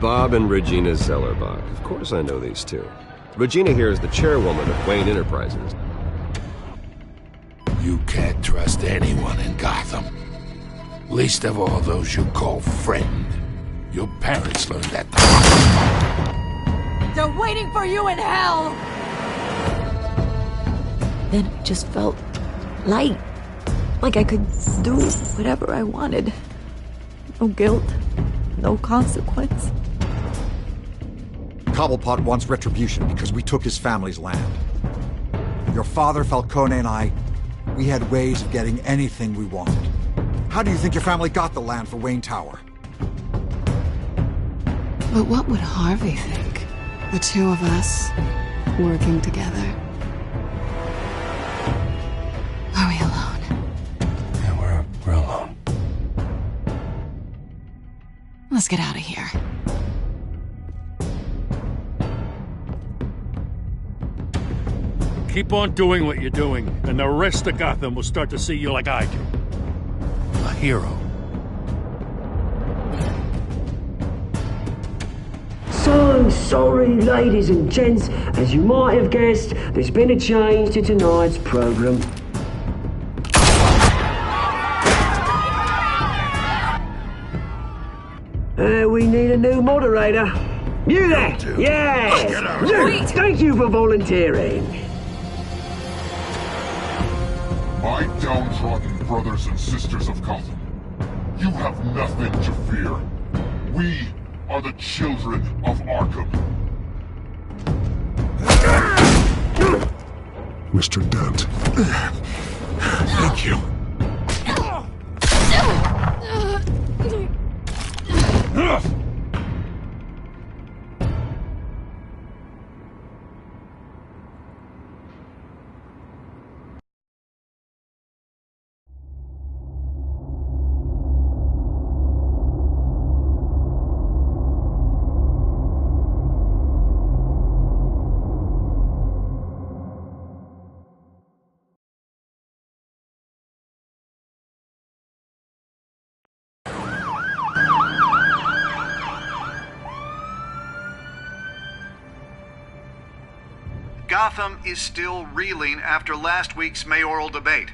Bob and Regina Zellerbach. Of course I know these two. Regina here is the chairwoman of Wayne Enterprises. You can't trust anyone in Gotham. Least of all those you call friend. Your parents learned that. They're waiting for you in hell! Then it just felt light. Like I could do whatever I wanted. No guilt, no consequence. Cobblepot wants retribution because we took his family's land. Your father, Falcone, and I, we had ways of getting anything we wanted. How do you think your family got the land for Wayne Tower? But what would Harvey think? The two of us, working together. Are we alone? Yeah, we're alone. Let's get out of here. Keep on doing what you're doing, and the rest of Gotham will start to see you like I do. A hero. So sorry, ladies and gents. As you might have guessed, there's been a change to tonight's program. We need a new moderator. You there? Yes! Luke, thank you for volunteering. My downtrodden brothers and sisters of Gotham, you have nothing to fear. We are the children of Arkham. Mr. Dent. Thank you. Gotham is still reeling after last week's mayoral debate.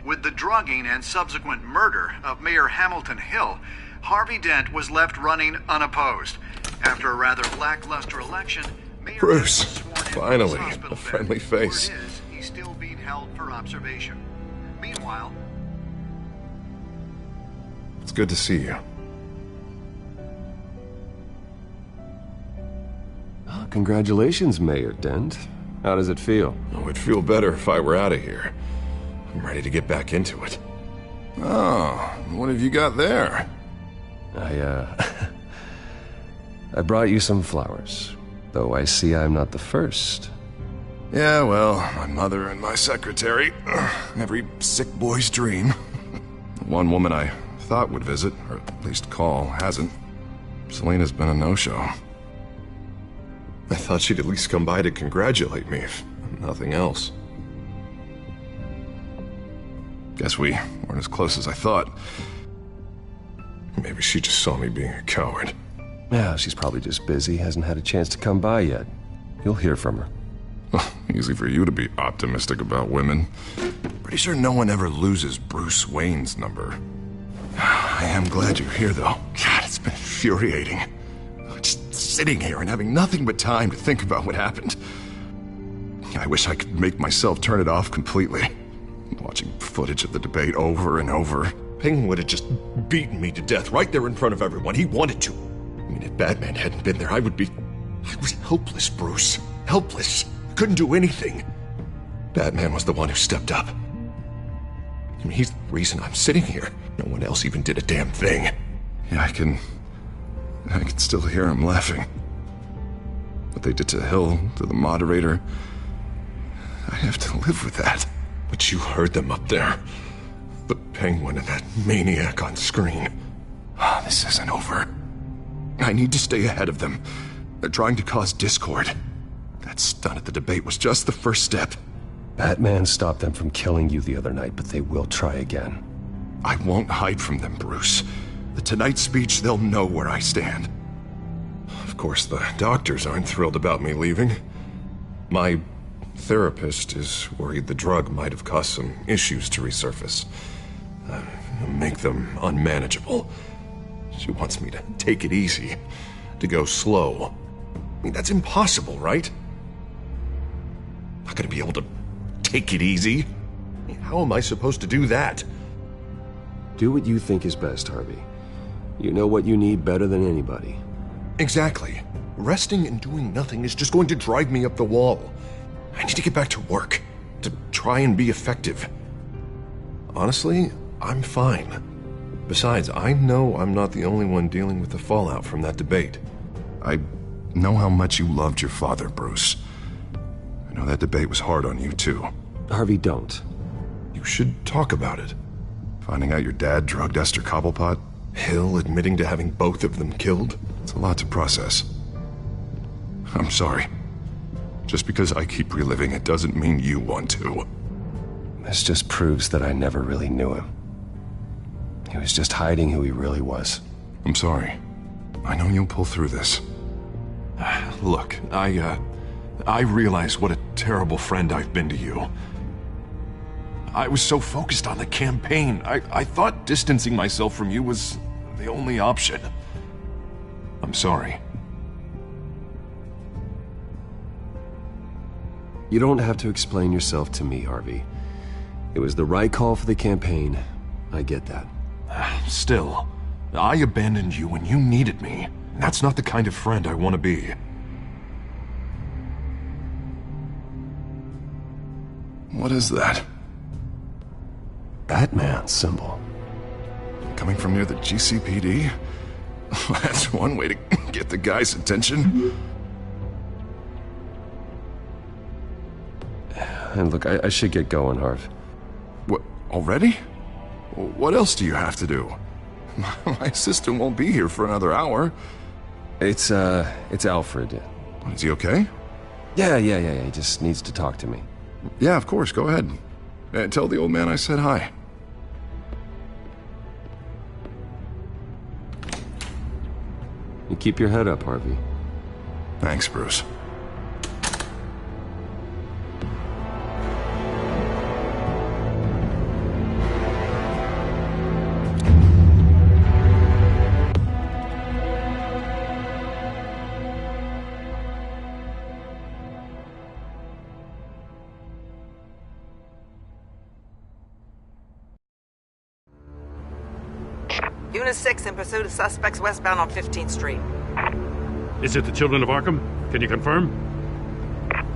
With the drugging and subsequent murder of Mayor Hamilton Hill, Harvey Dent was left running unopposed. After a rather lackluster election, Mayor Bruce, Dent was sworn into finally, his hospital a friendly bed. face. Word is, he's still being held for observation. Meanwhile, It's good to see you. Oh, congratulations, Mayor Dent. How does it feel? Oh, it'd feel better if I were out of here. I'm ready to get back into it. Oh, what have you got there? I brought you some flowers. Though I see I'm not the first. Yeah, well, my mother and my secretary. Every sick boy's dream. One woman I thought would visit, or at least call, hasn't. Selena's been a no-show. I thought she'd at least come by to congratulate me, if nothing else. Guess we weren't as close as I thought. Maybe she just saw me being a coward. Yeah, she's probably just busy, hasn't had a chance to come by yet. You'll hear from her. Well, easy for you to be optimistic about women. Pretty sure no one ever loses Bruce Wayne's number. I am glad you're here, though. God, it's been infuriating. Just sitting here and having nothing but time to think about what happened. I wish I could make myself turn it off completely. Watching footage of the debate over and over. Penguin would have just beaten me to death right there in front of everyone. He wanted to. I mean, if Batman hadn't been there, I was helpless, Bruce. Helpless. Couldn't do anything. Batman was the one who stepped up. I mean, he's the reason I'm sitting here. No one else even did a damn thing. Yeah, I can still hear him laughing. What they did to Hill, to the moderator, I have to live with that. But you heard them up there. The Penguin and that maniac on screen. This isn't over. I need to stay ahead of them. They're trying to cause discord. That stunt at the debate was just the first step. Batman stopped them from killing you the other night, but they will try again. I won't hide from them, Bruce. The Tonight speech, they'll know where I stand. Of course, the doctors aren't thrilled about me leaving. My therapist is worried the drug might have caused some issues to resurface. Make them unmanageable. She wants me to take it easy, to go slow. I mean, that's impossible, right? I'm not gonna be able to take it easy. I mean, how am I supposed to do that? Do what you think is best, Harvey. You know what you need better than anybody. Exactly. Resting and doing nothing is just going to drive me up the wall. I need to get back to work, to try and be effective. Honestly, I'm fine. Besides, I know I'm not the only one dealing with the fallout from that debate. I know how much you loved your father, Bruce. I know that debate was hard on you, too. Harvey, don't. You should talk about it. Finding out your dad drugged Esther Cobblepot, Hill admitting to having both of them killed. It's a lot to process. I'm sorry. Just because I keep reliving it doesn't mean you want to. This just proves that I never really knew him. He was just hiding who he really was. I'm sorry. I know you'll pull through this. Look, I realize what a terrible friend I've been to you. I was so focused on the campaign. I thought distancing myself from you was the only option. I'm sorry. You don't have to explain yourself to me, Harvey. It was the right call for the campaign. I get that. Still, I abandoned you when you needed me. That's not the kind of friend I want to be. What is that? Batman symbol. Coming from near the GCPD? That's one way to get the guy's attention. And look, I should get going, Harv. What, already? What else do you have to do? My assistant won't be here for another hour. It's Alfred. Is he okay? Yeah, he just needs to talk to me. Yeah, of course, go ahead. Tell the old man I said hi. You keep your head up, Harvey. Thanks, Bruce. Unit 6 in pursuit of suspects westbound on 15th Street. Is it the Children of Arkham? Can you confirm?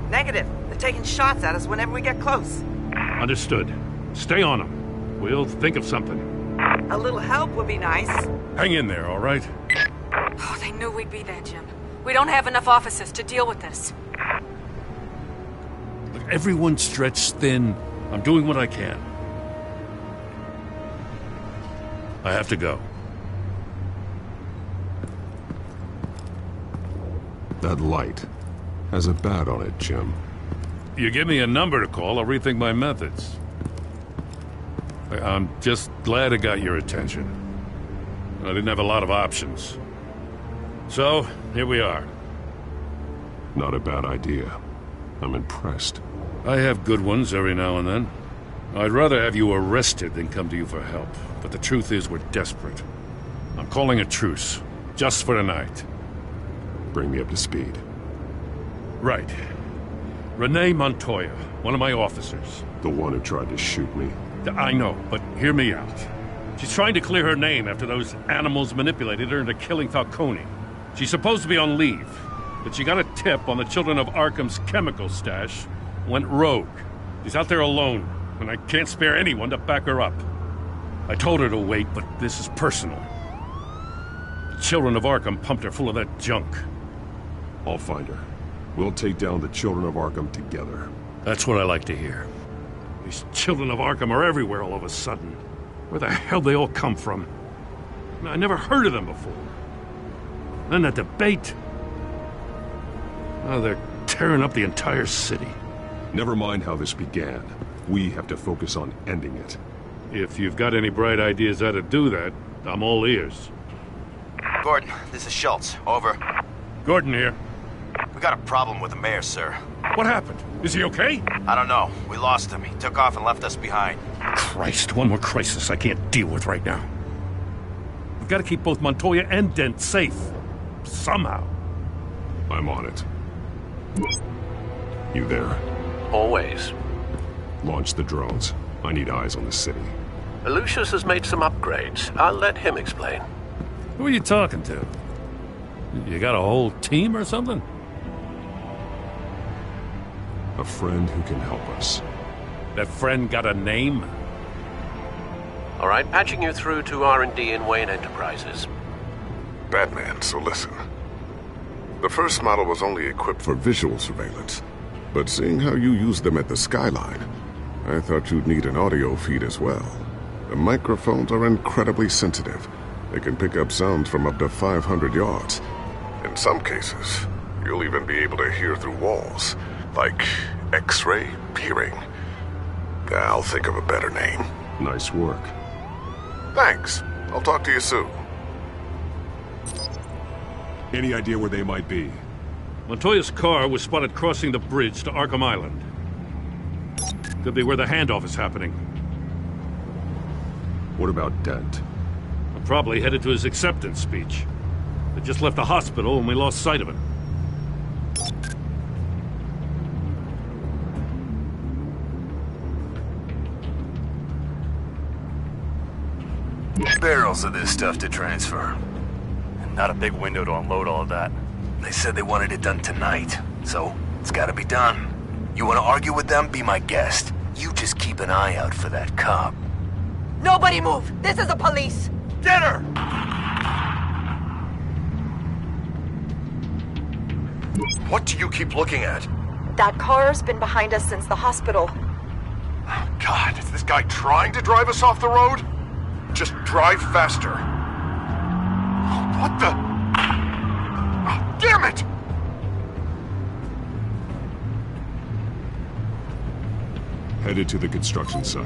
Negative. They're taking shots at us whenever we get close. Understood. Stay on them. We'll think of something. A little help would be nice. Hang in there, all right? Oh, they knew we'd be there, Jim. We don't have enough officers to deal with this. Look, everyone's stretched thin. I'm doing what I can. I have to go. That light has a bat on it, Jim. You give me a number to call, I'll rethink my methods. I'm just glad it got your attention. I didn't have a lot of options. So, here we are. Not a bad idea. I'm impressed. I have good ones every now and then. I'd rather have you arrested than come to you for help. But the truth is, we're desperate. I'm calling a truce. Just for tonight. Bring me up to speed. Right. Renee Montoya, one of my officers. The one who tried to shoot me. I know, but hear me out. She's trying to clear her name after those animals manipulated her into killing Falcone. She's supposed to be on leave, but she got a tip on the Children of Arkham's chemical stash, went rogue. She's out there alone, and I can't spare anyone to back her up. I told her to wait, but this is personal. The Children of Arkham pumped her full of that junk. I'll find her. We'll take down the Children of Arkham together. That's what I like to hear. These Children of Arkham are everywhere all of a sudden. Where the hell they all come from? I never heard of them before. Then that debate. Oh, they're tearing up the entire city. Never mind how this began. We have to focus on ending it. If you've got any bright ideas how to do that, I'm all ears. Gordon, this is Schultz. Over. Gordon here. We got a problem with the mayor, sir. What happened? Is he okay? I don't know. We lost him. He took off and left us behind. Christ, one more crisis I can't deal with right now. We've got to keep both Montoya and Dent safe. Somehow. I'm on it. You there? Always. Launch the drones. I need eyes on the city. Lucius has made some upgrades. I'll let him explain. Who are you talking to? You got a whole team or something? A friend who can help us. That friend got a name? All right, patching you through to R&D in Wayne Enterprises. Batman, so listen. The first model was only equipped for visual surveillance, but seeing how you use them at the skyline, I thought you'd need an audio feed as well. The microphones are incredibly sensitive. They can pick up sounds from up to 500 yards. In some cases, you'll even be able to hear through walls, like X-ray peering. I'll think of a better name. Nice work. Thanks. I'll talk to you soon. Any idea where they might be? Montoya's car was spotted crossing the bridge to Arkham Island. Could be where the handoff is happening. What about Dent? Probably headed to his acceptance speech. They just left the hospital and we lost sight of him. Barrels of this stuff to transfer. And not a big window to unload all of that. They said they wanted it done tonight, so it's gotta be done. You wanna argue with them? Be my guest. You just keep an eye out for that cop. Nobody move! This is the police! Get her! What do you keep looking at? That car's been behind us since the hospital. Oh, God, is this guy trying to drive us off the road? Just drive faster. What the? Oh, damn it! Headed to the construction site.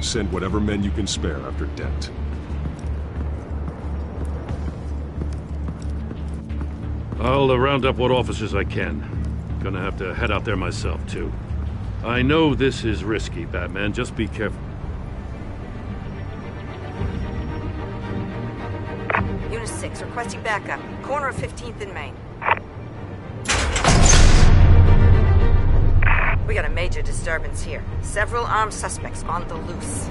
Send whatever men you can spare after Dent. I'll round up what officers I can. Gonna have to head out there myself, too. I know this is risky, Batman. Just be careful. Unit 6, requesting backup. Corner of 15th and Main. We got a major disturbance here. Several armed suspects on the loose.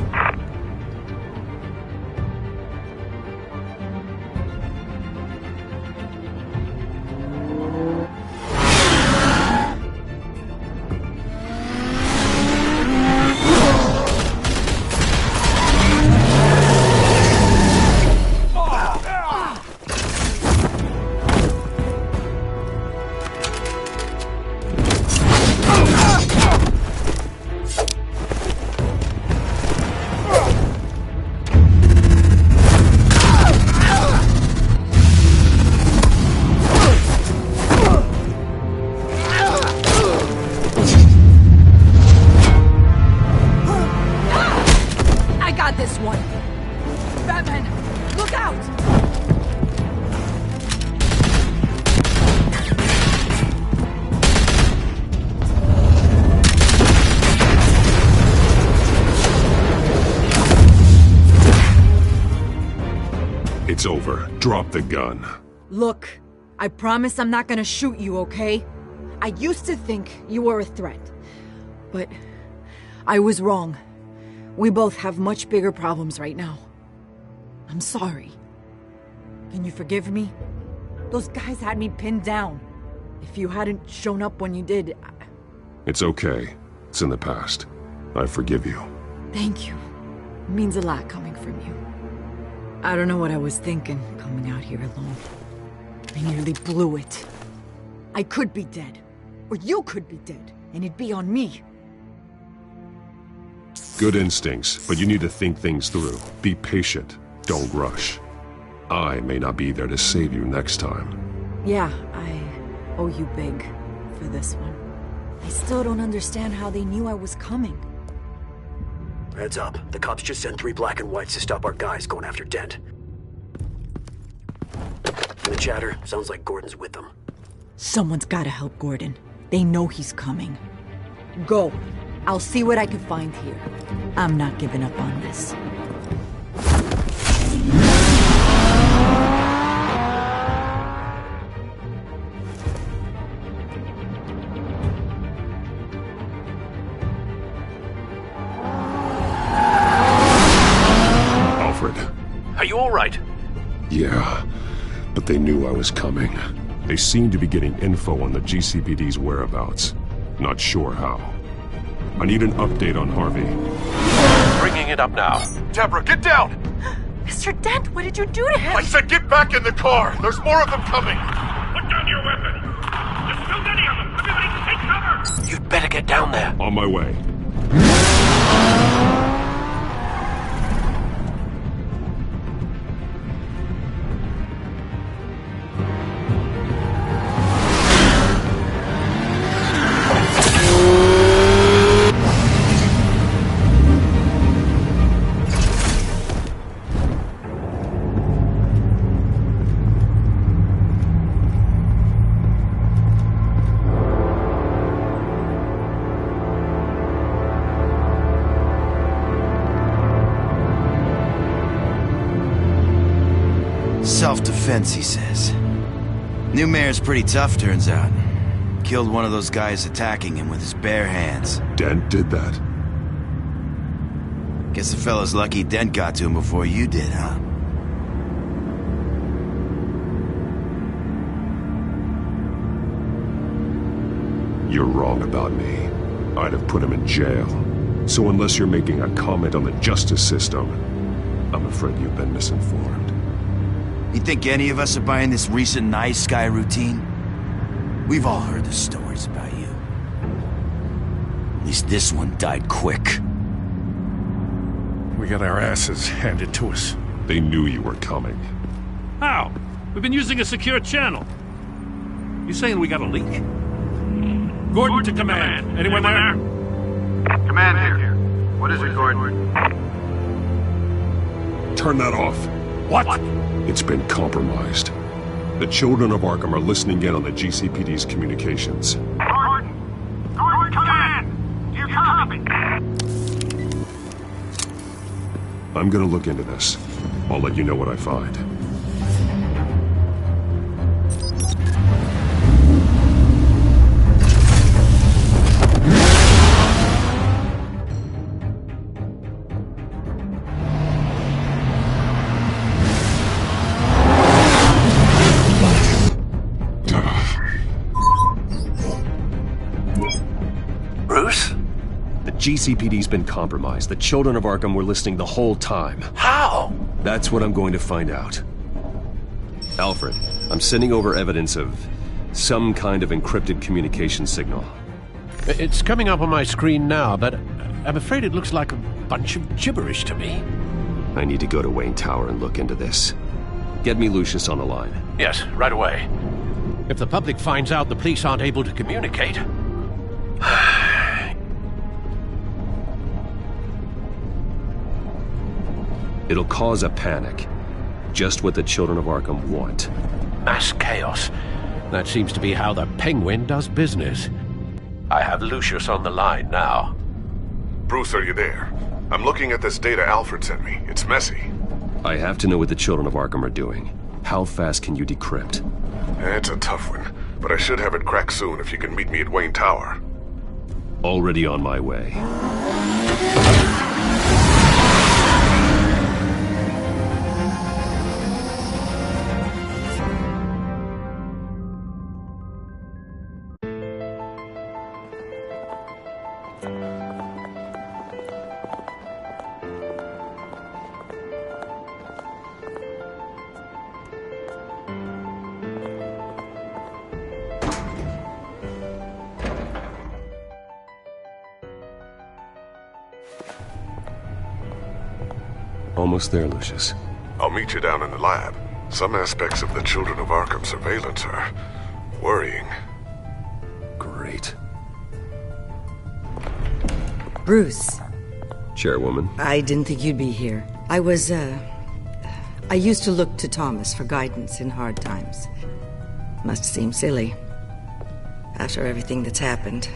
It's over. Drop the gun. Look, I promise I'm not gonna shoot you, okay? I used to think you were a threat, but I was wrong. We both have much bigger problems right now. I'm sorry. Can you forgive me? Those guys had me pinned down. If you hadn't shown up when you did, It's okay. It's in the past. I forgive you. Thank you. It means a lot coming from you. I don't know what I was thinking, coming out here alone. I nearly blew it. I could be dead. Or you could be dead, and it'd be on me. Good instincts, but you need to think things through. Be patient. Don't rush. I may not be there to save you next time. Yeah, I owe you big for this one. I still don't understand how they knew I was coming. Heads up. The cops just sent 3 black and whites to stop our guys going after Dent. The chatter sounds like Gordon's with them. Someone's gotta help Gordon. They know he's coming. Go. I'll see what I can find here. I'm not giving up on this. Alfred. Are you all right? Yeah, but they knew I was coming. They seem to be getting info on the GCPD's whereabouts. Not sure how. I need an update on Harvey. Bringing it up now. Deborah, get down! Mr. Dent, what did you do to him? I said get back in the car! There's more of them coming! Put down your weapon! There's so many of them! Everybody take cover! You'd better get down there. On my way. Self-defense, he says. New mayor's pretty tough, turns out. Killed one of those guys attacking him with his bare hands. Dent did that? Guess the fella's lucky Dent got to him before you did, huh? You're wrong about me. I'd have put him in jail. So unless you're making a comment on the justice system, I'm afraid you've been misinformed. You think any of us are buying this recent nice guy routine? We've all heard the stories about you. At least this one died quick. We got our asses handed to us. They knew you were coming. How? We've been using a secure channel. You saying we got a leak? Gordon to command. Anyone there? Command here. What is it, Gordon? Turn that off. What? It's been compromised. The children of Arkham are listening in on the GCPD's communications. Gordon! Gordon, command! Do you copy? I'm gonna look into this. I'll let you know what I find. GCPD's been compromised. The children of Arkham were listening the whole time. How? That's what I'm going to find out. Alfred, I'm sending over evidence of some kind of encrypted communication signal. It's coming up on my screen now, but I'm afraid it looks like a bunch of gibberish to me. I need to go to Wayne Tower and look into this. Get me Lucius on the line. Yes, right away. If the public finds out the police aren't able to communicate... It'll cause a panic. Just what the children of Arkham want. Mass chaos. That seems to be how the Penguin does business. I have Lucius on the line now. Bruce, are you there? I'm looking at this data Alfred sent me. It's messy. I have to know what the children of Arkham are doing. How fast can you decrypt? It's a tough one, but I should have it cracked soon if you can meet me at Wayne Tower. Already on my way. Almost there, Lucius. I'll meet you down in the lab. Some aspects of the Children of Arkham surveillance are worrying. Great. Bruce. Chairwoman. I didn't think you'd be here. I was, I used to look to Thomas for guidance in hard times. Must seem silly. After everything that's happened.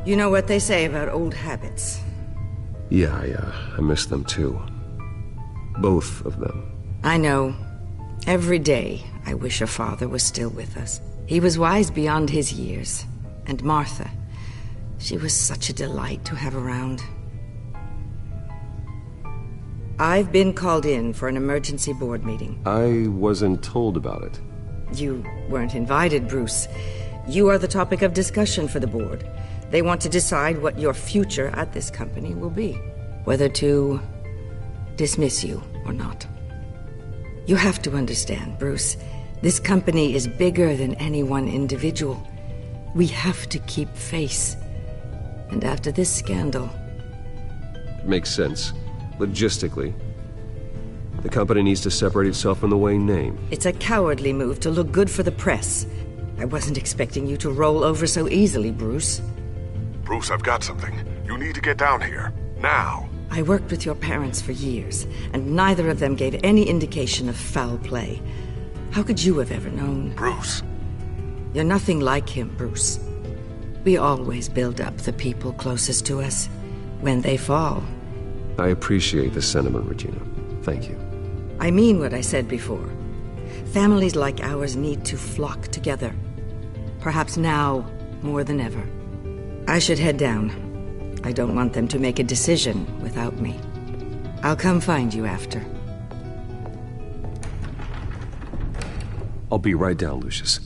You know what they say about old habits. Yeah, I miss them too. Both of them. I know. Every day, I wish your father was still with us. He was wise beyond his years. And Martha, she was such a delight to have around. I've been called in for an emergency board meeting. I wasn't told about it. You weren't invited, Bruce. You are the topic of discussion for the board. They want to decide what your future at this company will be. Whether to dismiss you or not. You have to understand, Bruce. This company is bigger than any one individual. We have to keep face. And after this scandal... Makes sense. Logistically. The company needs to separate itself from the Wayne name. It's a cowardly move to look good for the press. I wasn't expecting you to roll over so easily, Bruce. Bruce, I've got something. You need to get down here. Now. I worked with your parents for years, and neither of them gave any indication of foul play. How could you have ever known? Bruce. You're nothing like him, Bruce. We always build up the people closest to us. When they fall... I appreciate the sentiment, Regina. Thank you. I mean what I said before. Families like ours need to flock together. Perhaps now, more than ever. I should head down. I don't want them to make a decision without me. I'll come find you after. I'll be right down, Lucius.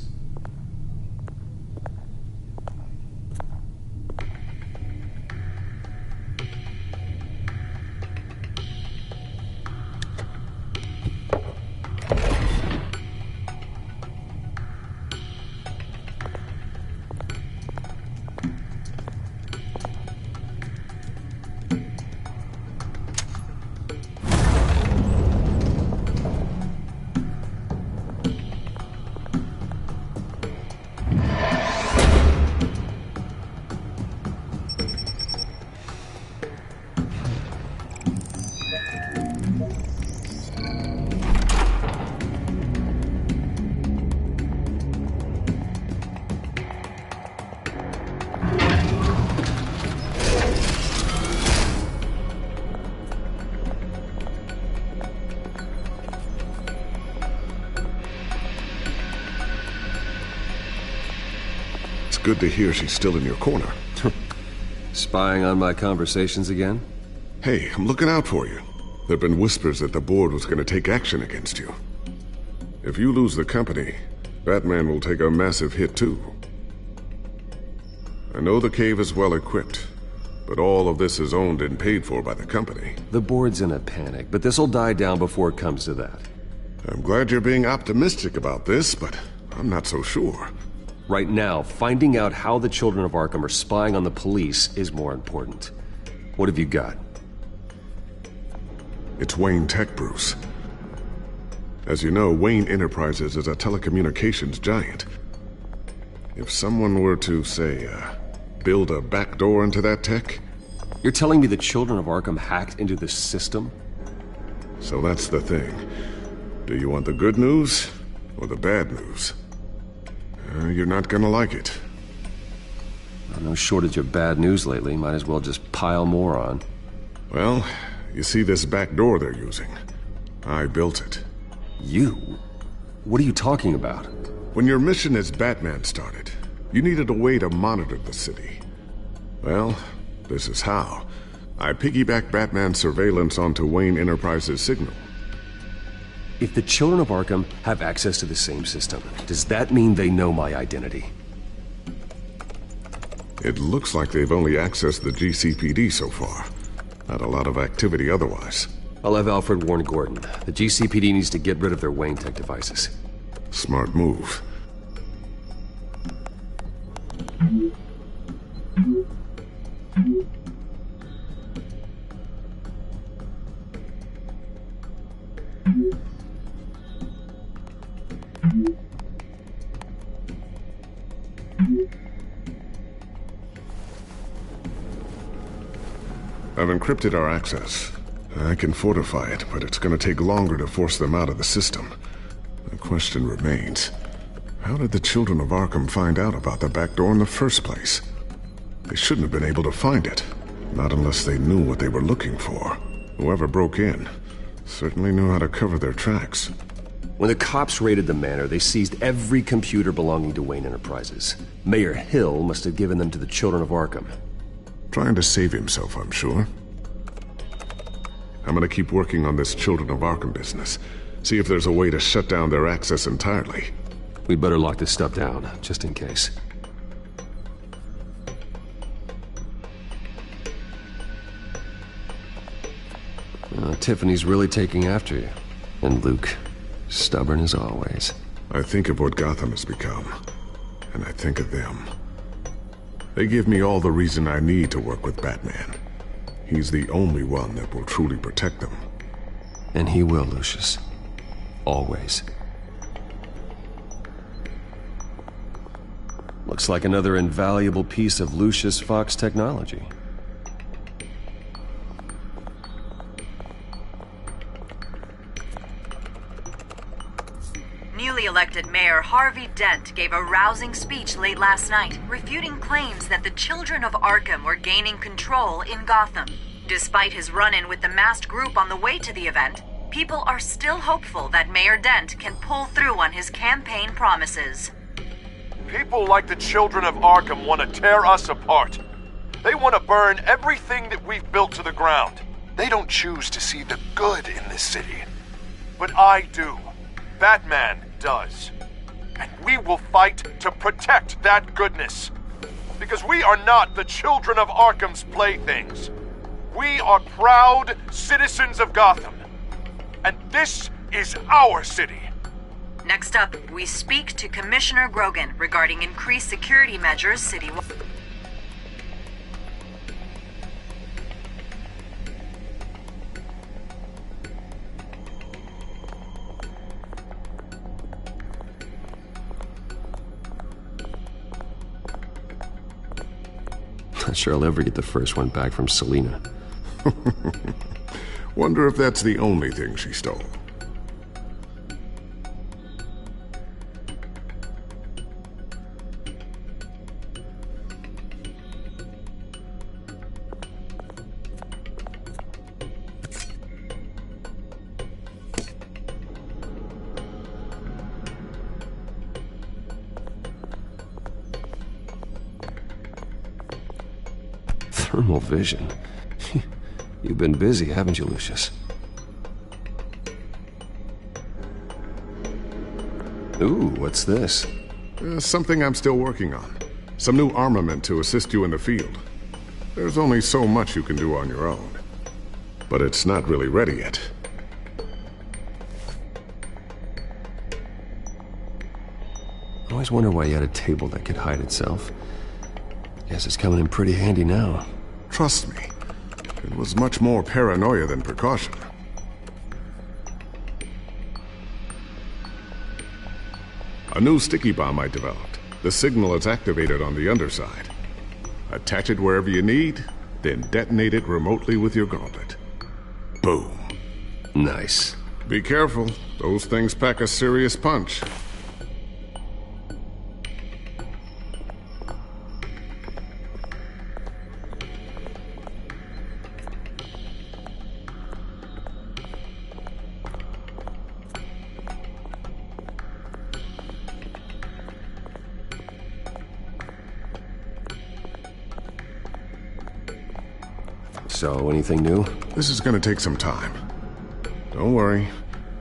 Good to hear she's still in your corner. Spying on my conversations again? Hey, I'm looking out for you. There've been whispers that the board was going to take action against you. If you lose the company, Batman will take a massive hit too. I know the cave is well equipped, but all of this is owned and paid for by the company. The board's in a panic, but this'll die down before it comes to that. I'm glad you're being optimistic about this, but I'm not so sure. Right now, finding out how the children of Arkham are spying on the police is more important. What have you got? It's Wayne Tech, Bruce. As you know, Wayne Enterprises is a telecommunications giant. If someone were to, say, build a backdoor into that tech... You're telling me the children of Arkham hacked into the system? So that's the thing. Do you want the good news or the bad news? You're not gonna like it. No shortage of bad news lately. Might as well just pile more on. Well, you see this back door they're using? I built it. You? What are you talking about? When your mission as Batman started, you needed a way to monitor the city. Well, this is how. I piggybacked Batman's surveillance onto Wayne Enterprises' signal. If the children of Arkham have access to the same system, does that mean they know my identity? It looks like they've only accessed the GCPD so far. Not a lot of activity otherwise. I'll have Alfred warn Gordon. The GCPD needs to get rid of their Wayne Tech devices. Smart move. I've encrypted our access. I can fortify it, but it's gonna take longer to force them out of the system. The question remains, how did the children of Arkham find out about the back door in the first place? They shouldn't have been able to find it, not unless they knew what they were looking for. Whoever broke in certainly knew how to cover their tracks. When the cops raided the manor, they seized every computer belonging to Wayne Enterprises. Mayor Hill must have given them to the children of Arkham. Trying to save himself, I'm sure. I'm gonna keep working on this Children of Arkham business. See if there's a way to shut down their access entirely. We'd better lock this stuff down, just in case. Tiffany's really taking after you. And Luke, stubborn as always. I think of what Gotham has become, and I think of them. They give me all the reason I need to work with Batman. He's the only one that will truly protect them. And he will, Lucius. Always. Looks like another invaluable piece of Lucius Fox technology. Newly elected Mayor Harvey Dent gave a rousing speech late last night, refuting claims that the children of Arkham were gaining control in Gotham. Despite his run-in with the masked group on the way to the event, people are still hopeful that Mayor Dent can pull through on his campaign promises. People like the children of Arkham want to tear us apart. They want to burn everything that we've built to the ground. They don't choose to see the good in this city. But I do. Batman does. And we will fight to protect that goodness. Because we are not the children of Arkham's playthings. We are proud citizens of Gotham. And this is our city. Next up, we speak to Commissioner Grogan regarding increased security measures citywide. Not sure I'll ever get the first one back from Selina. Wonder if that's the only thing she stole. Thermal vision. You've been busy, haven't you, Lucius? Ooh, what's this? Something I'm still working on. Some new armament to assist you in the field. There's only so much you can do on your own. But it's not really ready yet. I always wonder why you had a table that could hide itself. Guess it's coming in pretty handy now. Trust me, it was much more paranoia than precaution. A new sticky bomb I developed. The signal is activated on the underside. Attach it wherever you need, then detonate it remotely with your gauntlet. Boom. Nice. Be careful, those things pack a serious punch. So, anything new? This is gonna take some time. Don't worry.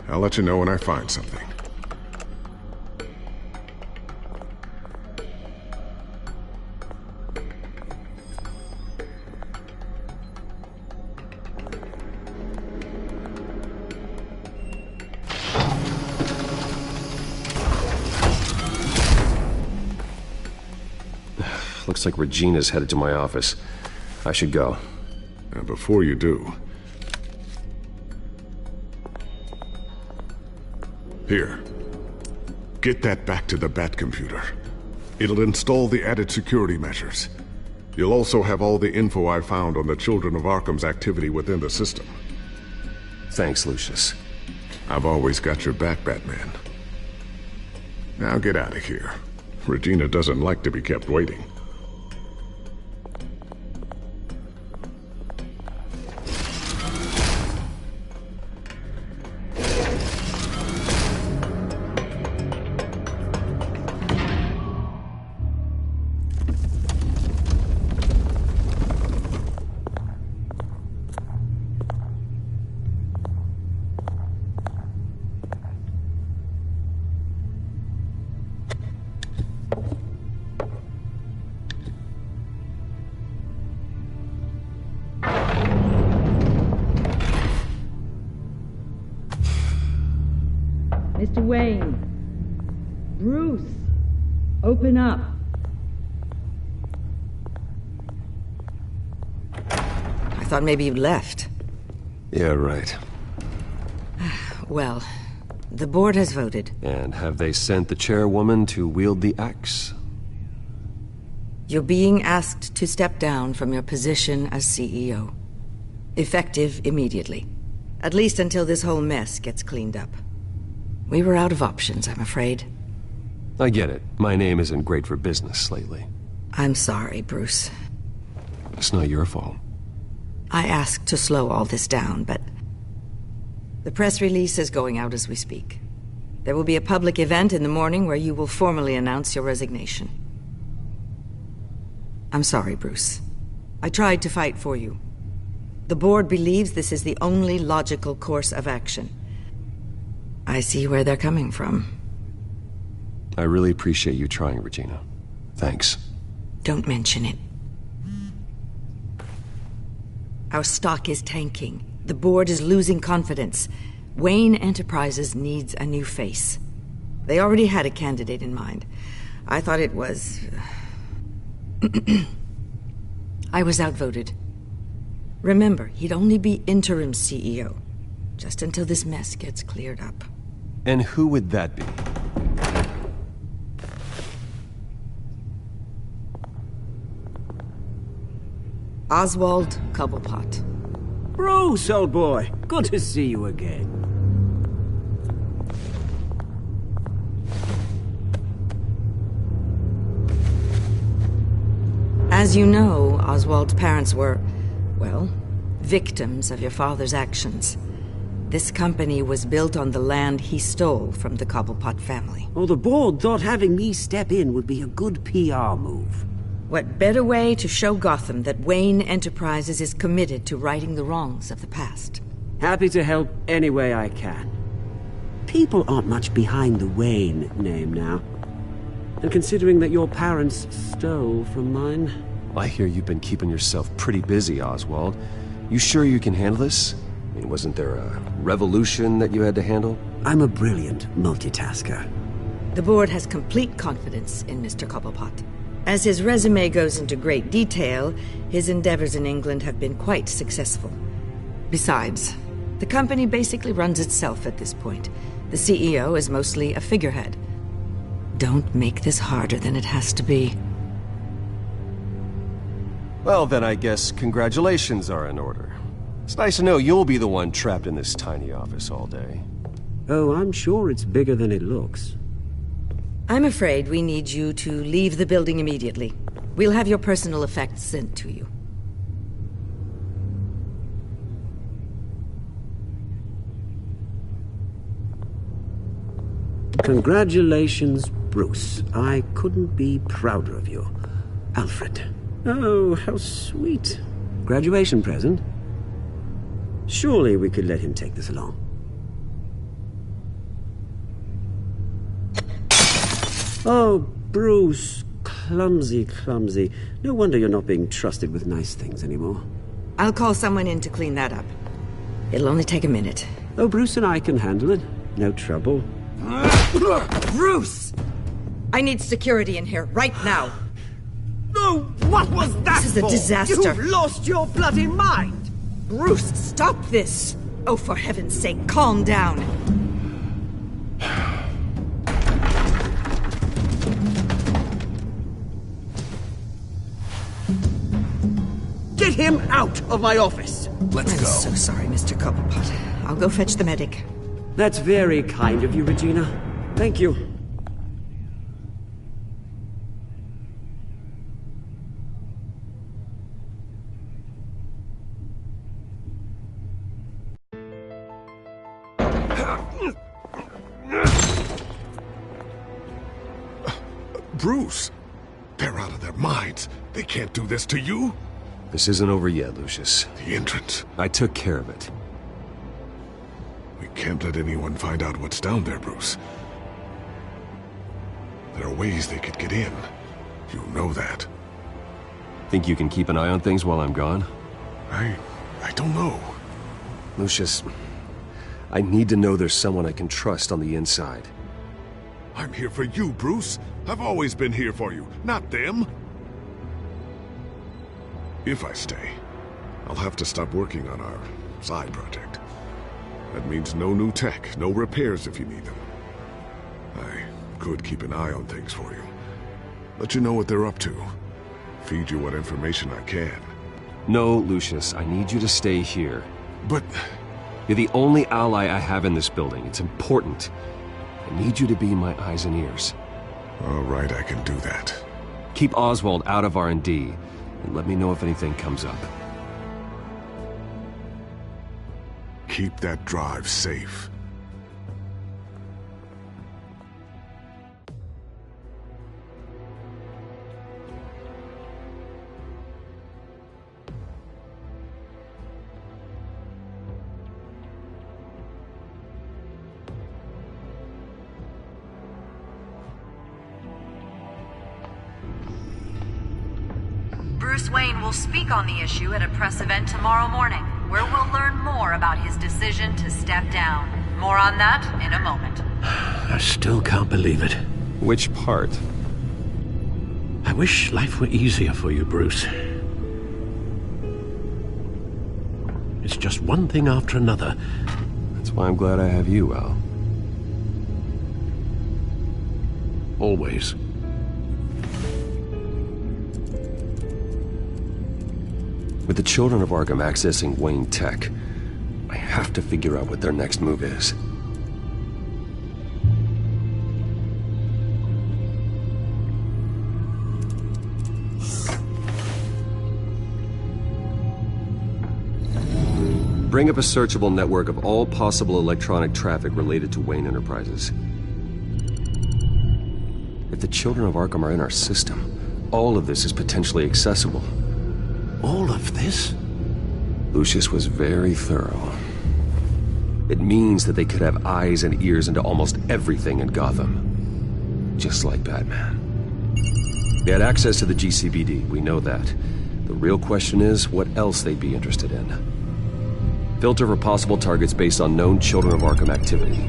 I'll let you know when I find something. Looks like Regina's headed to my office. I should go. And before you do... Here. Get that back to the Bat computer. It'll install the added security measures. You'll also have all the info I found on the Children of Arkham's activity within the system. Thanks, Lucius. I've always got your back, Batman. Now get out of here. Regina doesn't like to be kept waiting. Mr. Wayne. Bruce. Open up. I thought maybe you left. Yeah, right. Well, the board has voted. And have they sent the chairwoman to wield the axe? You're being asked to step down from your position as CEO. Effective immediately. At least until this whole mess gets cleaned up. We were out of options, I'm afraid. I get it. My name isn't great for business lately. I'm sorry, Bruce. It's not your fault. I asked to slow all this down, but the press release is going out as we speak. There will be a public event in the morning where you will formally announce your resignation. I'm sorry, Bruce. I tried to fight for you. The board believes this is the only logical course of action. I see where they're coming from. I really appreciate you trying, Regina. Thanks. Don't mention it. Our stock is tanking. The board is losing confidence. Wayne Enterprises needs a new face. They already had a candidate in mind. I thought it was... I was outvoted. Remember, he'd only be interim CEO. Just until this mess gets cleared up. And who would that be? Oswald Cobblepot. Bruce, old boy. Good to see you again. As you know, Oswald's parents were, well, victims of your father's actions. This company was built on the land he stole from the Cobblepot family. Well, the board thought having me step in would be a good PR move. What better way to show Gotham that Wayne Enterprises is committed to righting the wrongs of the past? Happy to help any way I can. People aren't much behind the Wayne name now. And considering that your parents stole from mine... I hear you've been keeping yourself pretty busy, Oswald. You sure you can handle this? I mean, wasn't there a revolution that you had to handle? I'm a brilliant multitasker. The board has complete confidence in Mr. Cobblepot. As his resume goes into great detail, his endeavors in England have been quite successful. Besides, the company basically runs itself at this point. The CEO is mostly a figurehead. Don't make this harder than it has to be. Well, then I guess congratulations are in order. It's nice to know you'll be the one trapped in this tiny office all day. Oh, I'm sure it's bigger than it looks. I'm afraid we need you to leave the building immediately. We'll have your personal effects sent to you. Congratulations, Bruce. I couldn't be prouder of you. Alfred. Oh, how sweet. Graduation present? Surely we could let him take this along. Oh, Bruce. Clumsy, clumsy. No wonder you're not being trusted with nice things anymore. I'll call someone in to clean that up. It'll only take a minute. Oh, Bruce and I can handle it. No trouble. Bruce! I need security in here, right now. No, what was that This is a disaster. You've lost your bloody mind! Bruce, stop this! Oh, for heaven's sake, calm down. Get him out of my office! Let's go. I'm so sorry, Mr. Cobblepot. I'll go fetch the medic. That's very kind of you, Regina. Thank you. Bruce! They're out of their minds. They can't do this to you. This isn't over yet, Lucius. The entrance. I took care of it. We can't let anyone find out what's down there, Bruce. There are ways they could get in. You know that. Think you can keep an eye on things while I'm gone? I don't know. Lucius, I need to know there's someone I can trust on the inside. I'm here for you, Bruce. I've always been here for you, not them. If I stay, I'll have to stop working on our side project. That means no new tech, no repairs if you need them. I could keep an eye on things for you. Let you know what they're up to. Feed you what information I can. No, Lucius, I need you to stay here. But... You're the only ally I have in this building. It's important. I need you to be my eyes and ears. All right, I can do that. Keep Oswald out of R&D, and let me know if anything comes up. Keep that drive safe. Bruce Wayne will speak on the issue at a press event tomorrow morning, where we'll learn more about his decision to step down. More on that in a moment. I still can't believe it. Which part? I wish life were easier for you, Bruce. It's just one thing after another. That's why I'm glad I have you, Al. Always. With the children of Arkham accessing Wayne Tech, I have to figure out what their next move is. Bring up a searchable network of all possible electronic traffic related to Wayne Enterprises. If the children of Arkham are in our system, all of this is potentially accessible. All of this? Lucius was very thorough. It means that they could have eyes and ears into almost everything in Gotham. Just like Batman. They had access to the GCPD, we know that. The real question is, what else they'd be interested in. Filter for possible targets based on known Children of Arkham activity.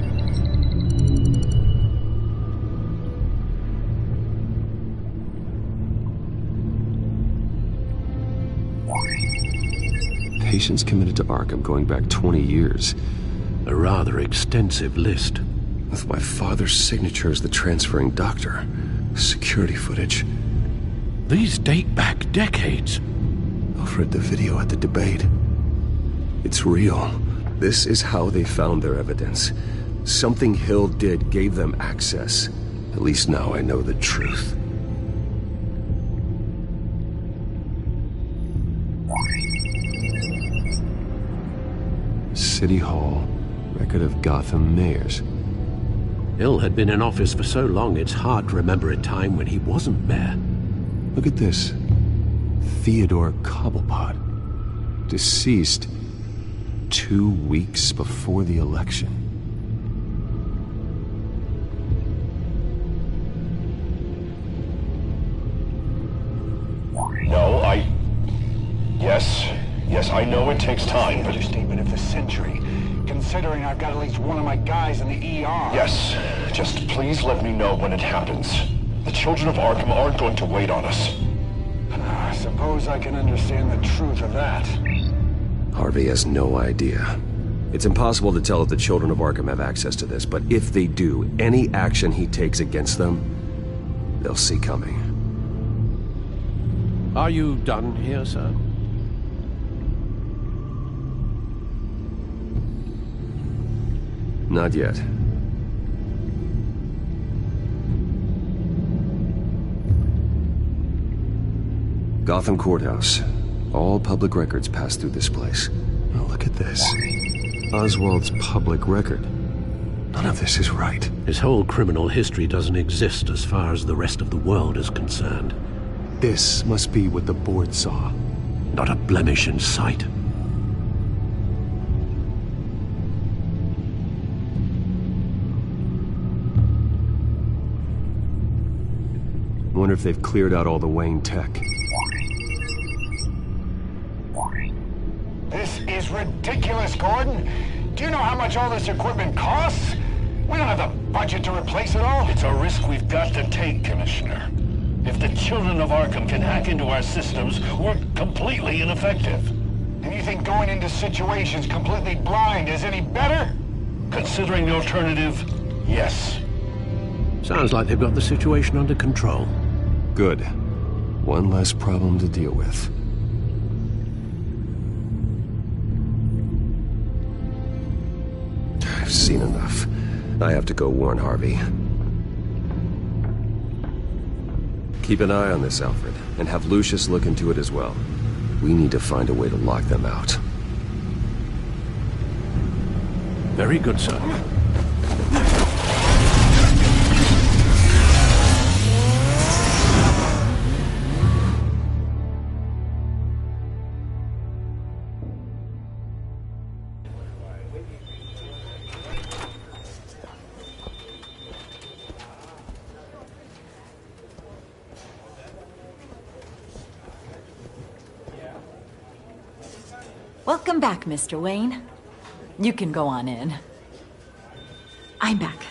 Patients committed to Arkham going back 20 years. A rather extensive list. With my father's signature as the transferring doctor. Security footage. These date back decades. Alfred, the video at the debate. It's real. This is how they found their evidence. Something Hill did gave them access. At least now I know the truth. City Hall. Record of Gotham mayors. Hill had been in office for so long it's hard to remember a time when he wasn't mayor. Look at this. Theodore Cobblepot. Deceased 2 weeks before the election. No, Yes, I know it takes time, but... Understatement of the century, considering I've got at least one of my guys in the ER. Yes, just please let me know when it happens. The children of Arkham aren't going to wait on us. I suppose I can understand the truth of that. Harvey has no idea. It's impossible to tell if the children of Arkham have access to this, but if they do, any action he takes against them, they'll see coming. Are you done here, sir? Not yet. Gotham Courthouse. All public records pass through this place. Oh, look at this. Oswald's public record. None of this is right. His whole criminal history doesn't exist as far as the rest of the world is concerned. This must be what the board saw. Not a blemish in sight. Wonder if they've cleared out all the Wayne tech. This is ridiculous, Gordon. Do you know how much all this equipment costs? We don't have the budget to replace it all. It's a risk we've got to take, Commissioner. If the children of Arkham can hack into our systems, we're completely ineffective. And you think going into situations completely blind is any better? Considering the alternative, yes. Sounds like they've got the situation under control. Good. One less problem to deal with. I've seen enough. I have to go warn Harvey. Keep an eye on this, Alfred, and have Lucius look into it as well. We need to find a way to lock them out. Very good, sir. Welcome back, Mr. Wayne. You can go on in. I'm back.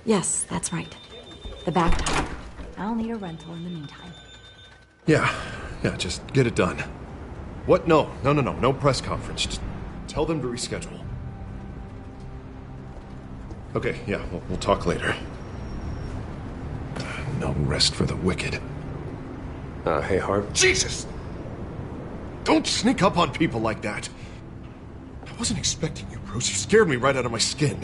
Yes, that's right. The back tire. I'll need a rental in the meantime. Yeah, just get it done. What? No press conference. Just tell them to reschedule. Okay, yeah, we'll talk later. No rest for the wicked. Hey, Harv. Jesus! Don't sneak up on people like that. I wasn't expecting you, Bruce. You scared me right out of my skin.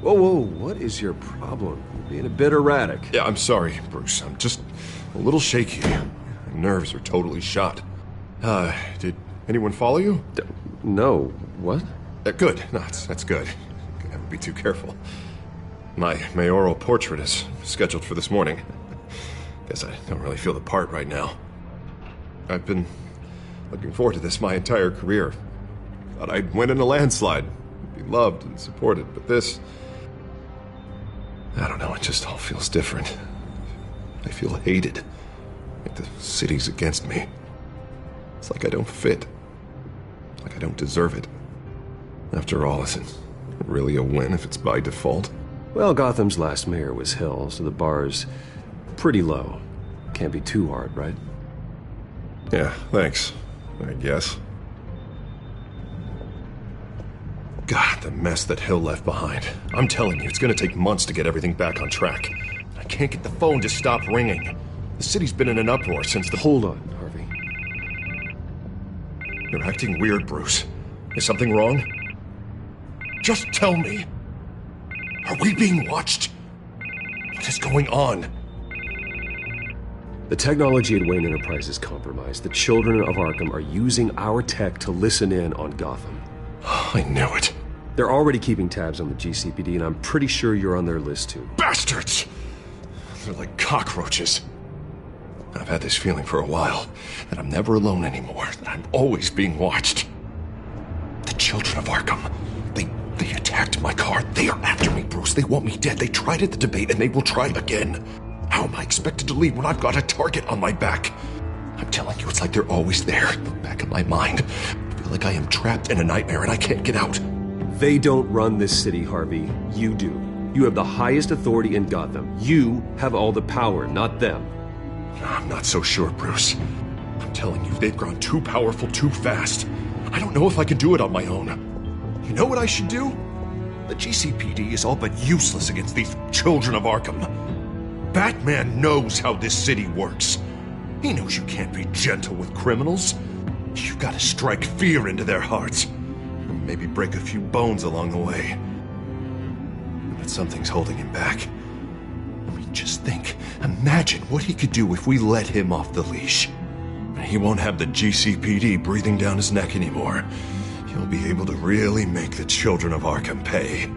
Whoa, what is your problem? You're being a bit erratic. Yeah, I'm sorry, Bruce. I'm just a little shaky. My nerves are totally shot. Did anyone follow you? No. What? Good. No, that's good. Could never be too careful. My mayoral portrait is scheduled for this morning. Guess I don't really feel the part right now. I've been looking forward to this my entire career. Thought I'd win in a landslide, be loved and supported, but this... I don't know, it just all feels different. I feel hated. Like the city's against me. It's like I don't fit. Like I don't deserve it. After all, is it really a win if it's by default? Well, Gotham's last mayor was Hill, so the bar's pretty low. Can't be too hard, right? Yeah, thanks, I guess. God, the mess that Hill left behind. I'm telling you, it's gonna take months to get everything back on track. I can't get the phone to stop ringing. The city's been in an uproar since the... Hold on, Harvey. You're acting weird, Bruce. Is something wrong? Just tell me. Are we being watched? What is going on? The technology at Wayne Enterprise is compromised. The children of Arkham are using our tech to listen in on Gotham. I knew it. They're already keeping tabs on the GCPD, and I'm pretty sure you're on their list too. Bastards! They're like cockroaches. I've had this feeling for a while, that I'm never alone anymore, that I'm always being watched. The children of Arkham, they attacked my car. They are after me, Bruce. They want me dead. They tried at the debate, and they will try again. How am I expected to leave when I've got a target on my back? I'm telling you, it's like they're always there, in the back of my mind. I feel like I am trapped in a nightmare and I can't get out. They don't run this city, Harvey. You do. You have the highest authority in Gotham. You have all the power, not them. I'm not so sure, Bruce. I'm telling you, they've grown too powerful too fast. I don't know if I can do it on my own. You know what I should do? The GCPD is all but useless against these children of Arkham. Batman knows how this city works. He knows you can't be gentle with criminals. You've got to strike fear into their hearts. Maybe break a few bones along the way. But something's holding him back. I mean, just think. Imagine what he could do if we let him off the leash. He won't have the GCPD breathing down his neck anymore. He'll be able to really make the children of Arkham pay.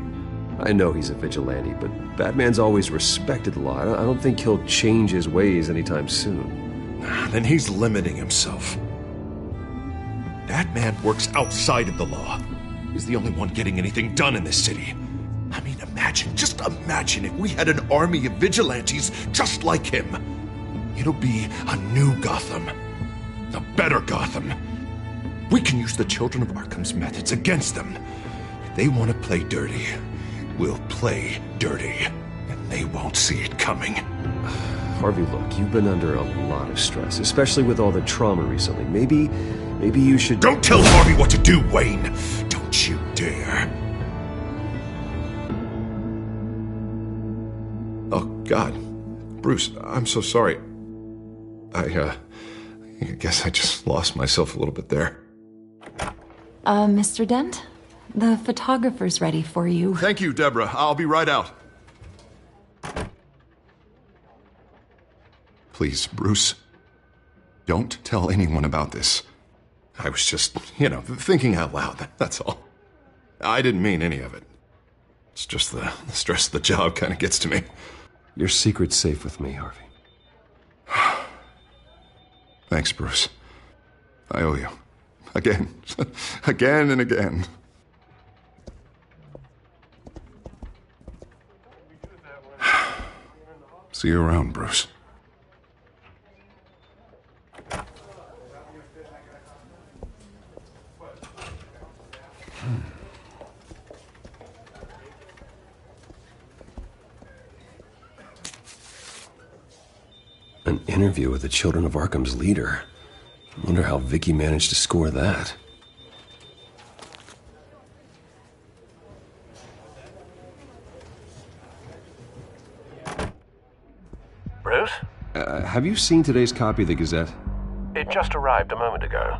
I know he's a vigilante, but Batman's always respected the law. I don't think he'll change his ways anytime soon. Then he's limiting himself. That man works outside of the law. He's the only one getting anything done in this city. I mean, just imagine if we had an army of vigilantes just like him. It'll be a new Gotham. A better Gotham. We can use the children of Arkham's methods against them. If they want to play dirty, we'll play dirty. And they won't see it coming. Harvey, look, you've been under a lot of stress, especially with all the trauma recently. Maybe you should... Don't tell Harvey what to do, Wayne! Don't you dare. Oh, God. Bruce, I'm so sorry. I guess I just lost myself a little bit there. Mr. Dent? The photographer's ready for you. Thank you, Deborah. I'll be right out. Please, Bruce, don't tell anyone about this. I was just, thinking out loud, that's all. I didn't mean any of it. It's just the stress of the job kind of gets to me. Your secret's safe with me, Harvey. Thanks, Bruce. I owe you. Again. Again and again. See you around, Bruce. An interview with the Children of Arkham's leader. I wonder how Vicky managed to score that. Bruce? Have you seen today's copy of the Gazette? It just arrived a moment ago.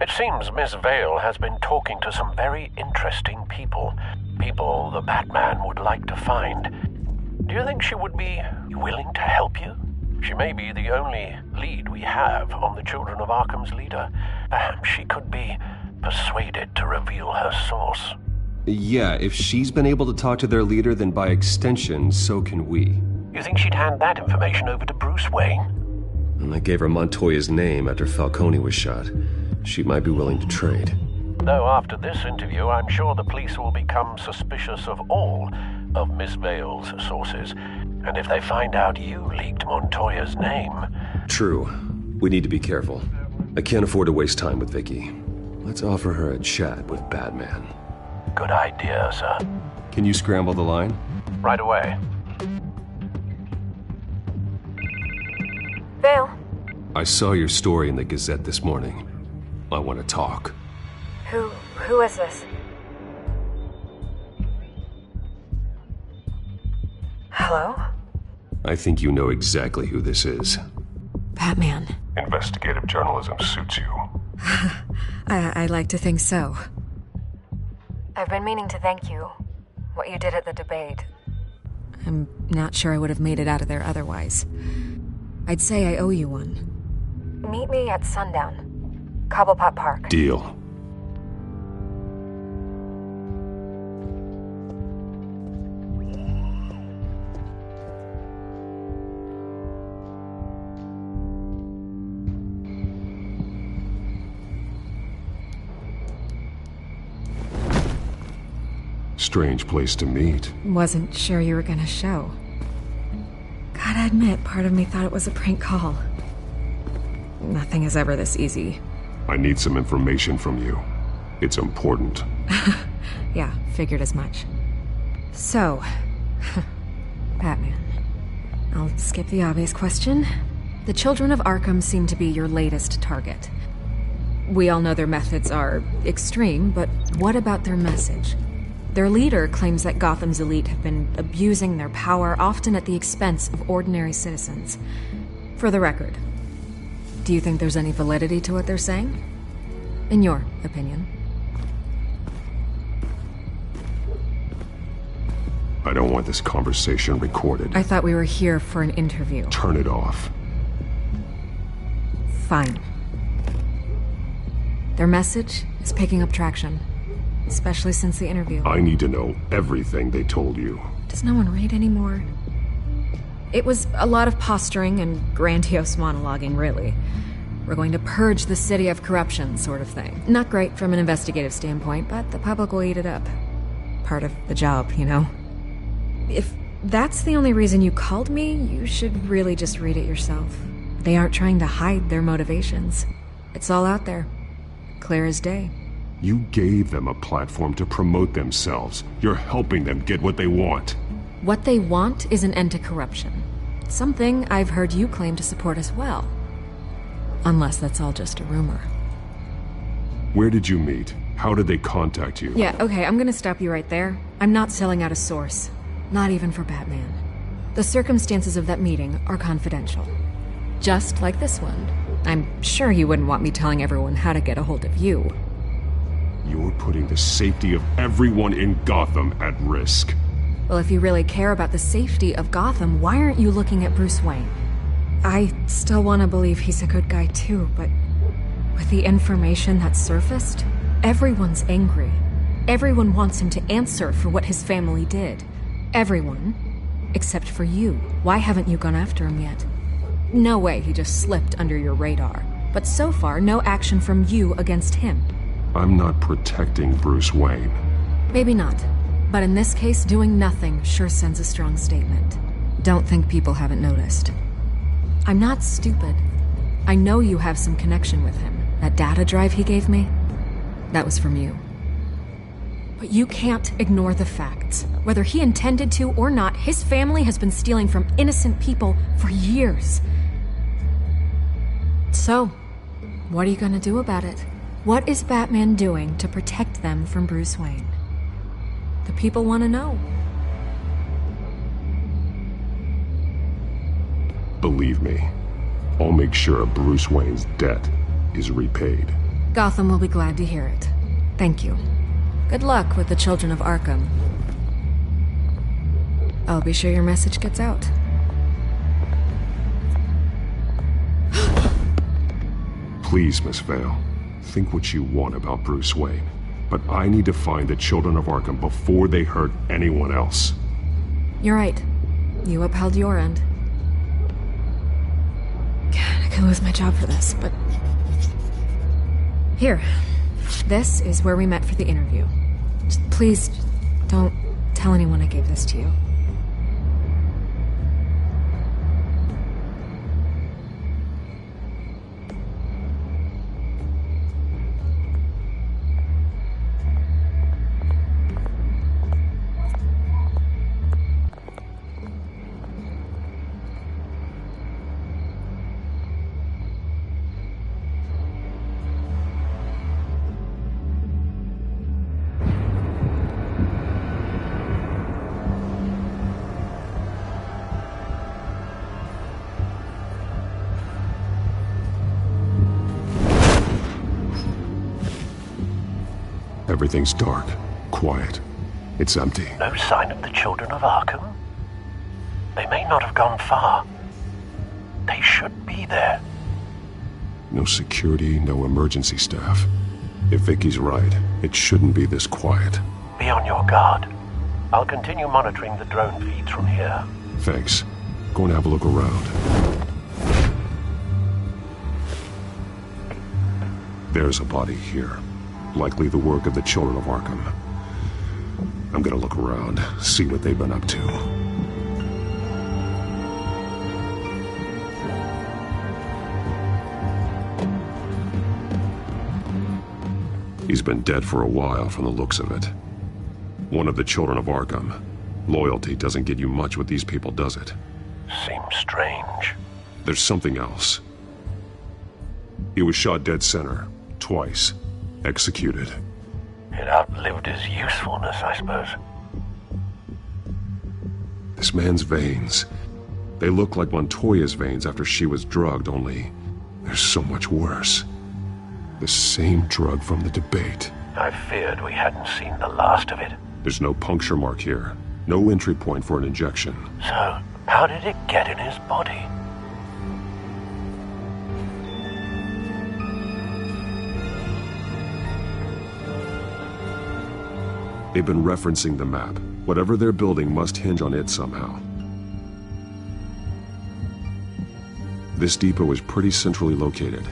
It seems Miss Vale has been talking to some very interesting people. People the Batman would like to find. Do you think she would be willing to help you? She may be the only lead we have on the Children of Arkham's leader. Perhaps she could be persuaded to reveal her source. Yeah, if she's been able to talk to their leader, then by extension, so can we. You think she'd hand that information over to Bruce Wayne? And I gave her Montoya's name after Falcone was shot. She might be willing to trade. Though after this interview, I'm sure the police will become suspicious of all of Miss Vale's sources. And if they find out you leaked Montoya's name... True. We need to be careful. I can't afford to waste time with Vicky. Let's offer her a chat with Batman. Good idea, sir. Can you scramble the line? Right away. Vale? I saw your story in the Gazette this morning. I want to talk. Who is this? Hello? I think you know exactly who this is. Batman. Investigative journalism suits you. I like to think so. I've been meaning to thank you. What you did at the debate. I'm not sure I would have made it out of there otherwise. I'd say I owe you one. Meet me at sundown. Cobblepot Park. Deal. Strange place to meet. Wasn't sure you were gonna show. Gotta admit, part of me thought it was a prank call. Nothing is ever this easy. I need some information from you. It's important. Yeah, figured as much. So, Batman. I'll skip the obvious question. The Children of Arkham seem to be your latest target. We all know their methods are extreme, but what about their message? Their leader claims that Gotham's elite have been abusing their power, often at the expense of ordinary citizens. For the record, do you think there's any validity to what they're saying? In your opinion? I don't want this conversation recorded. I thought we were here for an interview. Turn it off. Fine. Their message is picking up traction, especially since the interview. I need to know everything they told you. Does no one read anymore? It was a lot of posturing and grandiose monologuing, really. We're going to purge the city of corruption, sort of thing. Not great from an investigative standpoint, but the public will eat it up. Part of the job, you know? If that's the only reason you called me, you should really just read it yourself. They aren't trying to hide their motivations. It's all out there. Clear as day. You gave them a platform to promote themselves. You're helping them get what they want. What they want is an end to corruption. Something I've heard you claim to support as well. Unless that's all just a rumor. Where did you meet? How did they contact you? Yeah, okay, I'm gonna stop you right there. I'm not selling out a source. Not even for Batman. The circumstances of that meeting are confidential. Just like this one. I'm sure you wouldn't want me telling everyone how to get a hold of you. You're putting the safety of everyone in Gotham at risk. Well, if you really care about the safety of Gotham, why aren't you looking at Bruce Wayne? I still want to believe he's a good guy too, but with the information that surfaced, everyone's angry. Everyone wants him to answer for what his family did. Everyone, except for you. Why haven't you gone after him yet? No way he just slipped under your radar. But so far, no action from you against him. I'm not protecting Bruce Wayne. Maybe not. But in this case, doing nothing sure sends a strong statement. Don't think people haven't noticed. I'm not stupid. I know you have some connection with him. That data drive he gave me, that was from you. But you can't ignore the facts. Whether he intended to or not, his family has been stealing from innocent people for years. So, what are you gonna do about it? What is Batman doing to protect them from Bruce Wayne? The people want to know. Believe me, I'll make sure Bruce Wayne's debt is repaid. Gotham will be glad to hear it. Thank you. Good luck with the children of Arkham. I'll be sure your message gets out. Please, Miss Vale, think what you want about Bruce Wayne. But I need to find the children of Arkham before they hurt anyone else. You're right. You upheld your end. God, I could lose my job for this, but... Here. This is where we met for the interview. Please, don't tell anyone I gave this to you. Everything's dark, quiet. It's empty. No sign of the children of Arkham? They may not have gone far. They should be there. No security, no emergency staff. If Vicky's right, it shouldn't be this quiet. Be on your guard. I'll continue monitoring the drone feeds from here. Thanks. Go and have a look around. There's a body here. Likely the work of the children of Arkham. I'm gonna look around, see what they've been up to. He's been dead for a while from the looks of it. One of the children of Arkham. Loyalty doesn't get you much with these people, does it? Seems strange. There's something else. He was shot dead center, twice. Executed. It outlived his usefulness, I suppose. This man's veins. They look like Montoya's veins after she was drugged, only they're so much worse. The same drug from the debate. I feared we hadn't seen the last of it. There's no puncture mark here. No entry point for an injection. So, how did it get in his body? They've been referencing the map. Whatever they're building must hinge on it somehow. This depot is pretty centrally located.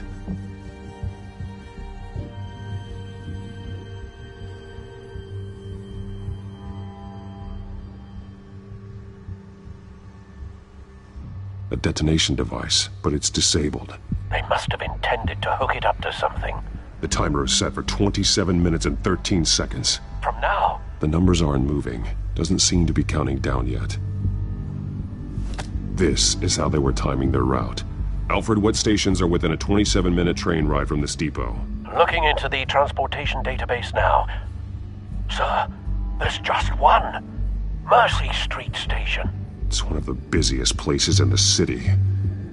A detonation device, but it's disabled. They must have intended to hook it up to something. The timer is set for 27 minutes and 13 seconds. From now? The numbers aren't moving. Doesn't seem to be counting down yet. This is how they were timing their route. Alfred, what stations are within a 27-minute train ride from this depot? Looking into the transportation database now. Sir, there's just one. Mercy Street Station. It's one of the busiest places in the city.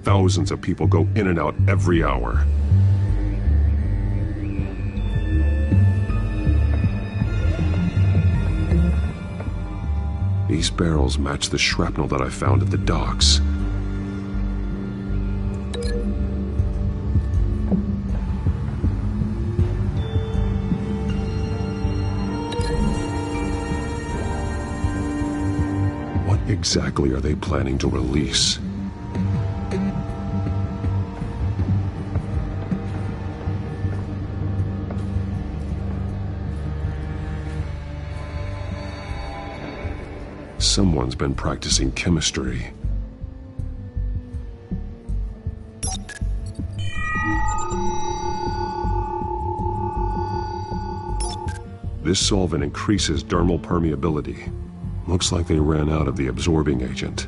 Thousands of people go in and out every hour. These barrels match the shrapnel that I found at the docks. What exactly are they planning to release? Someone's been practicing chemistry. This solvent increases dermal permeability. Looks like they ran out of the absorbing agent.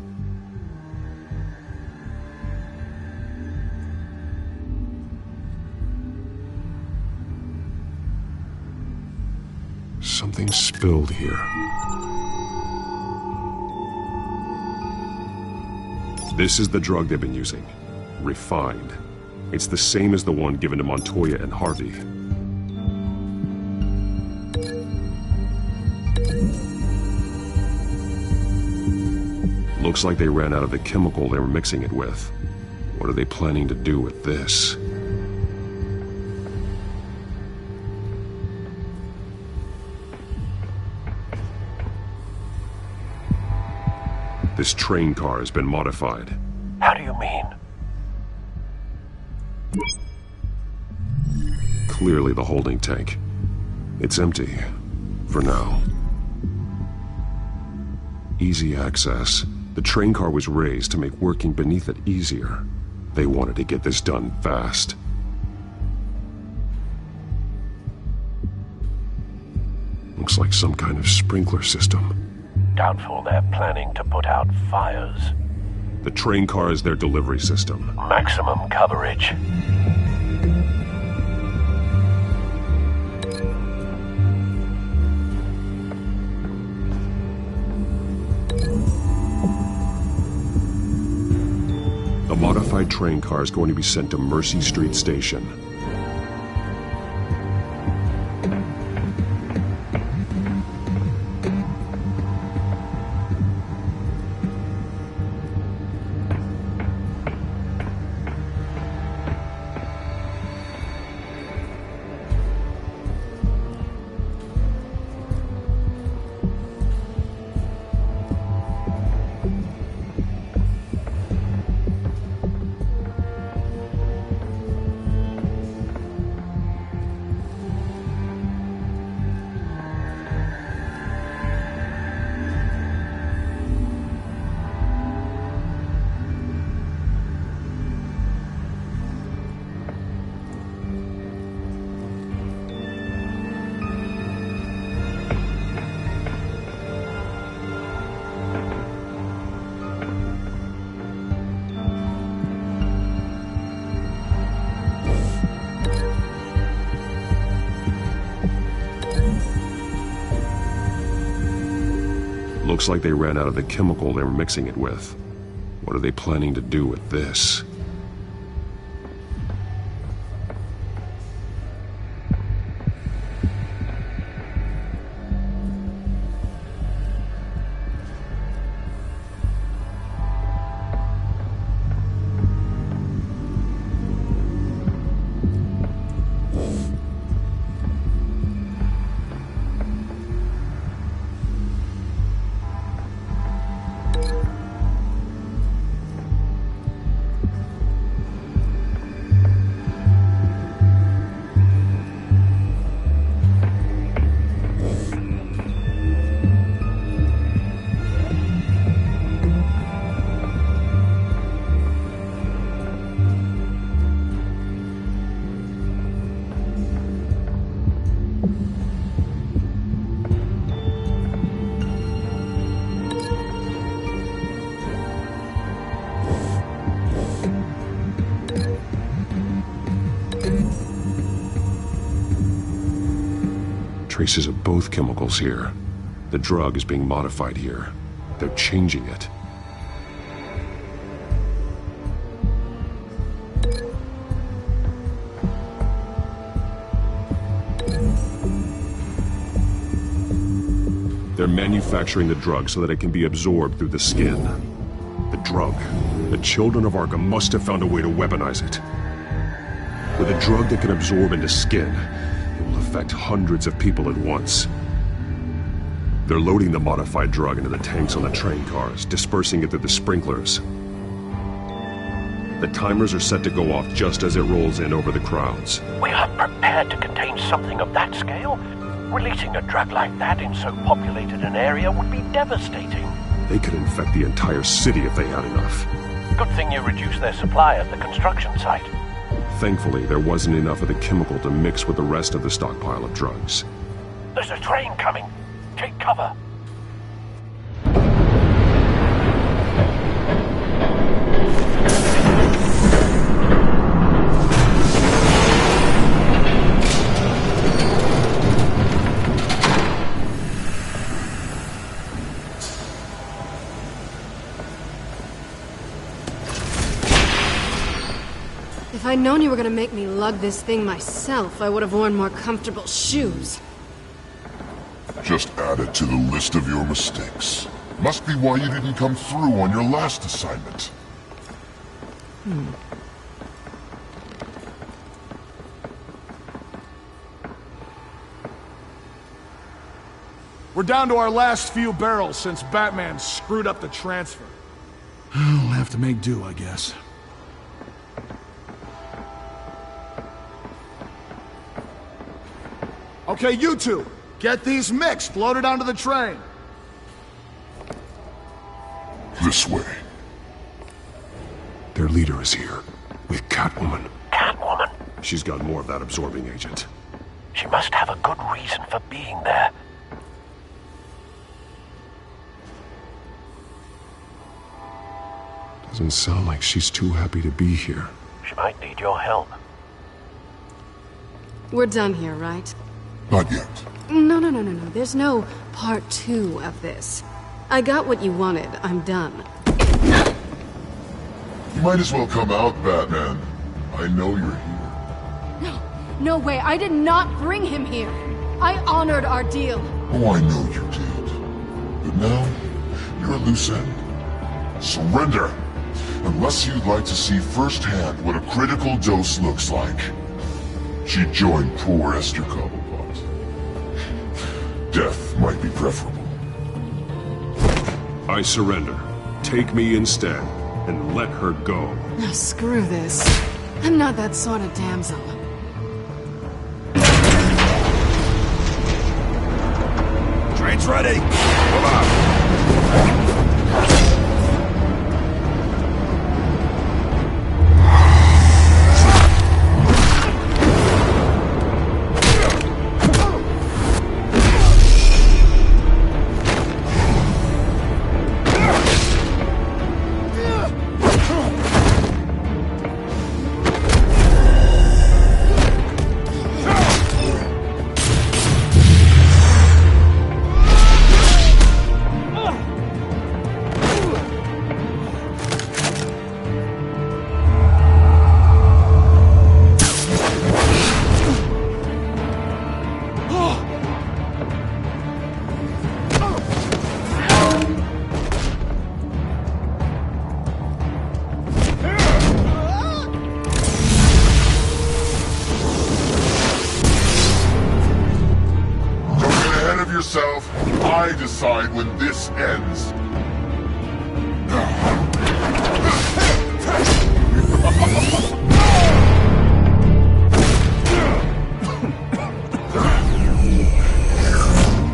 Something spilled here. This is the drug they've been using. Refined. It's the same as the one given to Montoya and Harvey. Looks like they ran out of the chemical they were mixing it with. What are they planning to do with this? This train car has been modified. How do you mean? Clearly the holding tank. It's empty. For now. Easy access. The train car was raised to make working beneath it easier. They wanted to get this done fast. Looks like some kind of sprinkler system. Doubtful they're planning to put out fires. The train car is their delivery system. Maximum coverage. The modified train car is going to be sent to Mercy Street Station. Looks like they ran out of the chemical they were mixing it with. What are they planning to do with this? traces of both chemicals here. The drug is being modified here. They're changing it. They're manufacturing the drug so that it can be absorbed through the skin. The drug. The children of Arkham must have found a way to weaponize it. With a drug that can absorb into skin, it will affect hundreds of people at once. They're loading the modified drug into the tanks on the train cars, dispersing it through the sprinklers. The timers are set to go off just as it rolls in over the crowds. We aren't prepared to contain something of that scale. Releasing a drug like that in so populated an area would be devastating. They could infect the entire city if they had enough. Good thing you reduced their supply at the construction site. Thankfully, there wasn't enough of the chemical to mix with the rest of the stockpile of drugs. There's a train coming. Take cover. If I'd known you were gonna make me lug this thing myself, I would have worn more comfortable shoes. Just add it to the list of your mistakes. Must be why you didn't come through on your last assignment. We're down to our last few barrels since Batman screwed up the transfer. We'll have to make do, I guess. Okay, you two, get these mixed, loaded onto the train. This way. Their leader is here, with Catwoman. Catwoman? She's got more of that absorbing agent. She must have a good reason for being there. Doesn't sound like she's too happy to be here. She might need your help. We're done here, right? Not yet. No. There's no part 2 of this. I got what you wanted. I'm done. You might as well come out, Batman. I know you're here. No way. I did not bring him here. I honored our deal. Oh, I know you did. But now, you're a loose end. Surrender! Unless you'd like to see firsthand what a critical dose looks like. She joined poor Esther Cobblepot. Death might be preferable. I surrender. Take me instead, and let her go. No, screw this. I'm not that sort of damsel. Train's ready! Come on! I decide when this ends.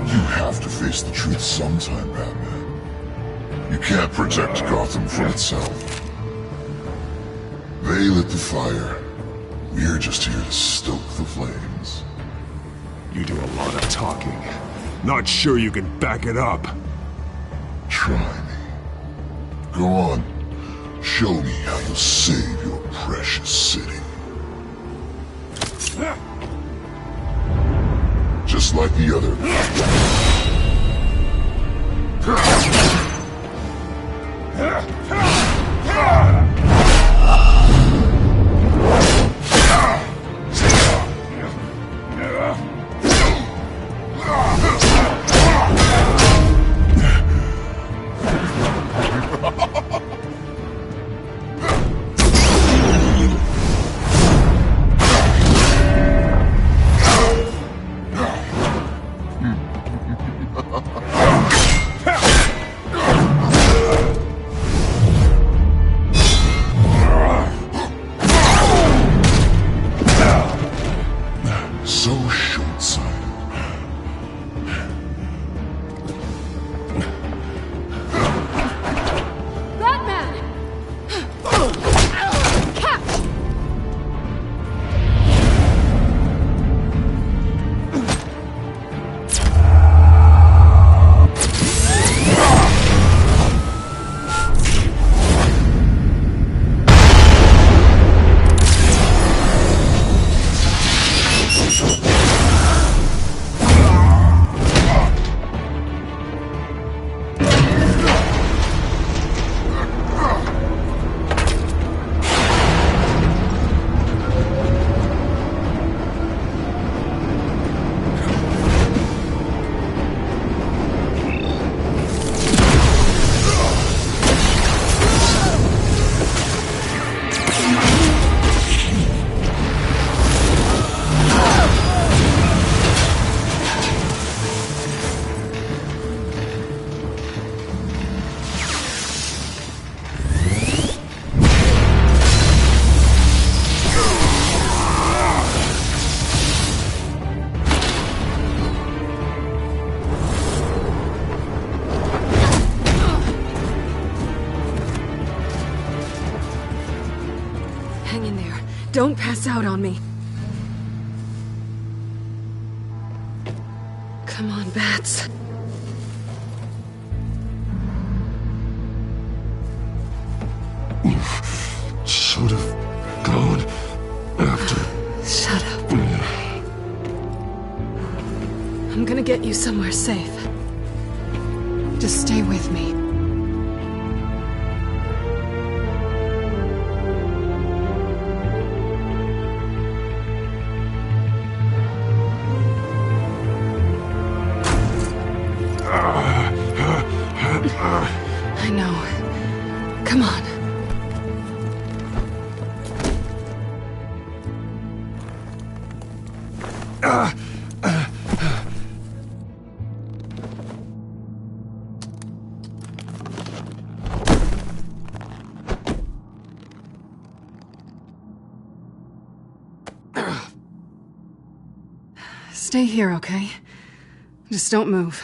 You have to face the truth sometime, Batman. You can't protect Gotham from itself. They lit the fire. We're just here to stoke the flames. You do a lot of talking. Not sure you can back it up. Try me. Go on. Show me how you'll save your precious city. Just just like the other. Don't pass out on me. Come on, Bats. You should have gone after. Shut up. I'm gonna get you somewhere safe. Just stay with me. I know. Come on. Stay here, okay? Just don't move.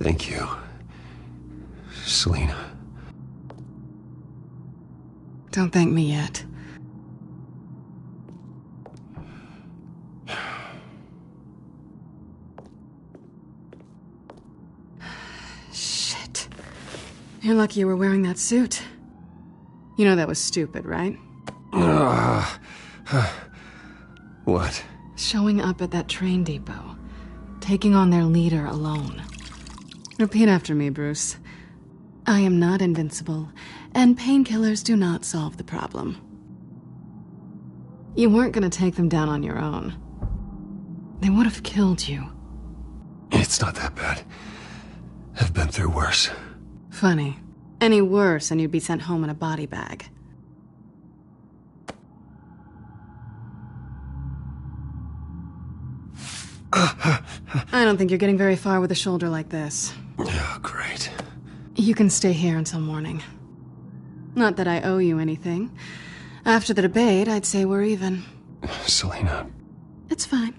Thank you, Selina. Don't thank me yet. Shit. You're lucky you were wearing that suit. You know that was stupid, right? What? Showing up at that train depot. Taking on their leader alone. Repeat after me, Bruce. I am not invincible, and painkillers do not solve the problem. You weren't gonna take them down on your own. They would have killed you. It's not that bad. I've been through worse. Funny. Any worse and you'd be sent home in a body bag. I don't think you're getting very far with a shoulder like this. Oh, great. You can stay here until morning. Not that I owe you anything. After the debate, I'd say we're even. Selina. It's fine.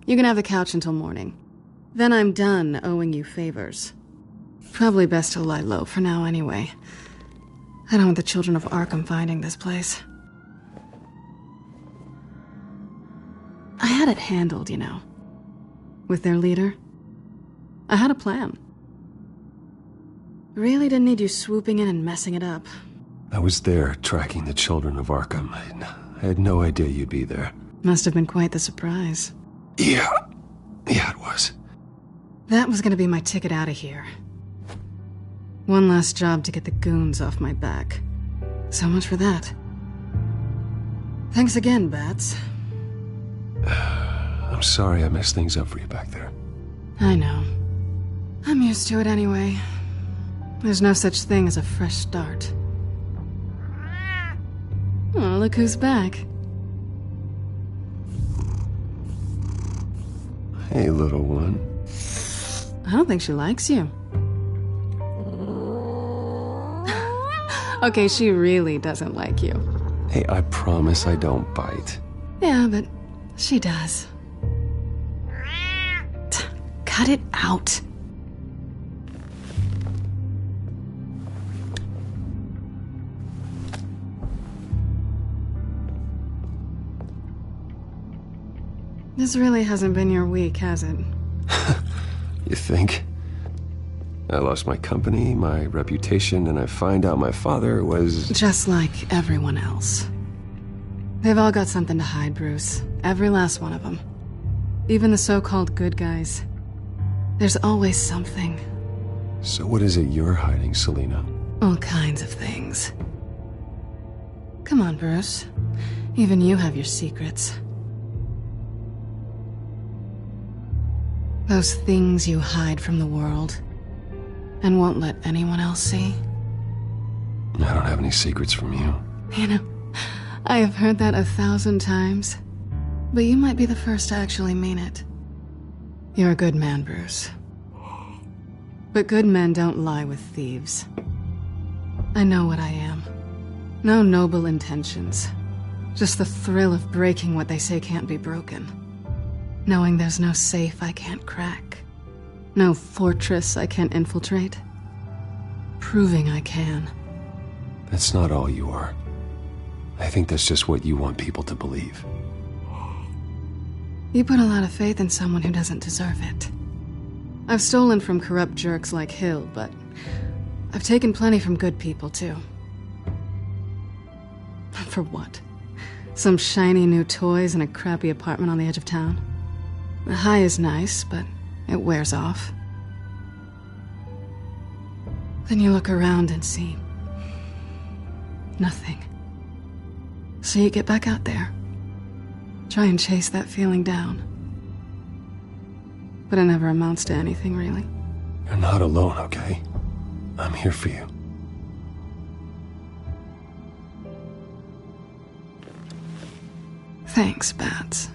You can have the couch until morning. Then I'm done owing you favors. Probably best to lie low for now anyway. I don't want the children of Arkham finding this place. I had it handled, you know. With their leader. I had a plan. Really didn't need you swooping in and messing it up. I was there tracking the children of Arkham. I had no idea you'd be there. Must have been quite the surprise. Yeah, it was. That was gonna be my ticket out of here. One last job to get the goons off my back. So much for that. Thanks again, Bats. I'm sorry I messed things up for you back there. I know. I'm used to it anyway. There's no such thing as a fresh start. Oh, look who's back. Hey, little one. I don't think she likes you. Okay, she really doesn't like you. Hey, I promise I don't bite. Yeah, but she does. Cut it out. This really hasn't been your week, has it? You think? I lost my company, my reputation, and I find out my father was... Just like everyone else. They've all got something to hide, Bruce. Every last one of them. Even the so-called good guys. There's always something. So what is it you're hiding, Selina? All kinds of things. Come on, Bruce. Even you have your secrets. Those things you hide from the world and won't let anyone else see. I don't have any secrets from you. You know, I have heard that 1,000 times, but you might be the first to actually mean it. You're a good man, Bruce. But good men don't lie with thieves. I know what I am. No noble intentions. Just the thrill of breaking what they say can't be broken. Knowing there's no safe I can't crack. No fortress I can't infiltrate. Proving I can. That's not all you are. I think that's just what you want people to believe. You put a lot of faith in someone who doesn't deserve it. I've stolen from corrupt jerks like Hill, but I've taken plenty from good people, too. For what? Some shiny new toys and a crappy apartment on the edge of town? The high is nice, but it wears off. Then you look around and see nothing. So you get back out there. Try and chase that feeling down. But it never amounts to anything, really. You're not alone, okay? I'm here for you. Thanks, Bats.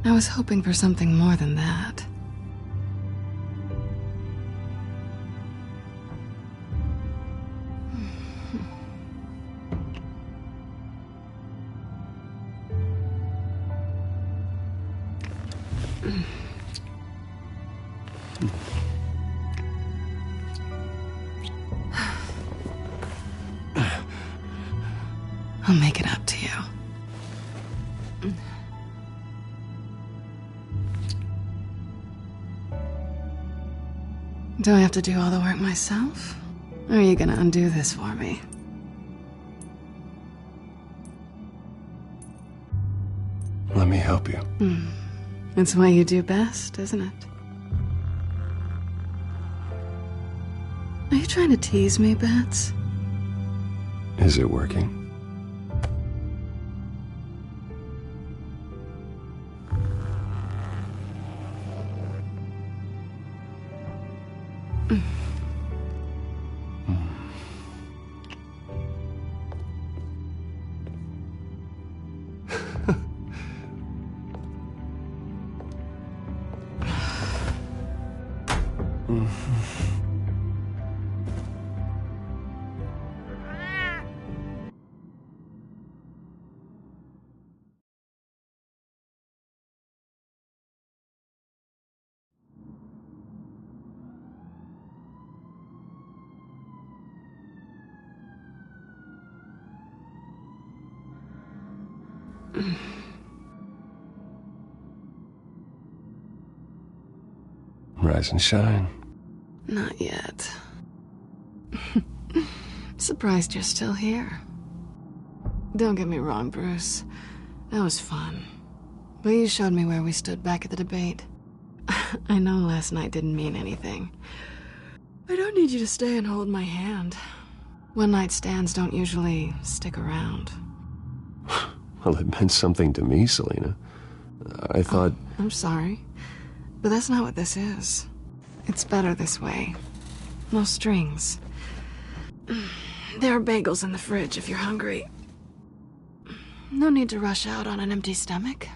I was hoping for something more than that. I'll make it up to you. Do I have to do all the work myself? Or are you gonna undo this for me? Let me help you. It's what you do best, isn't it? Are you trying to tease me, Bats? Is it working? Rise and shine. Not yet. Surprised you're still here. Don't get me wrong, Bruce. That was fun. But you showed me where we stood back at the debate. I know last night didn't mean anything. I don't need you to stay and hold my hand. One-night stands don't usually stick around. Well, it meant something to me, Selina. I thought... I'm sorry, but that's not what this is. It's better this way. No strings. There are bagels in the fridge if you're hungry. No need to rush out on an empty stomach.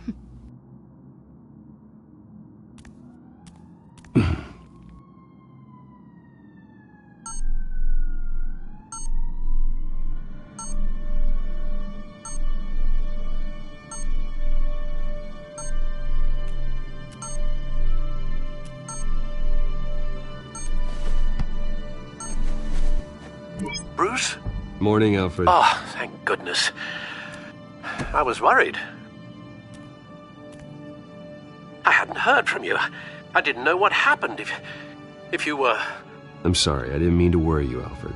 Bruce? Morning, Alfred. Oh, thank goodness. I was worried. I hadn't heard from you. I didn't know what happened if you were... I'm sorry, I didn't mean to worry you, Alfred.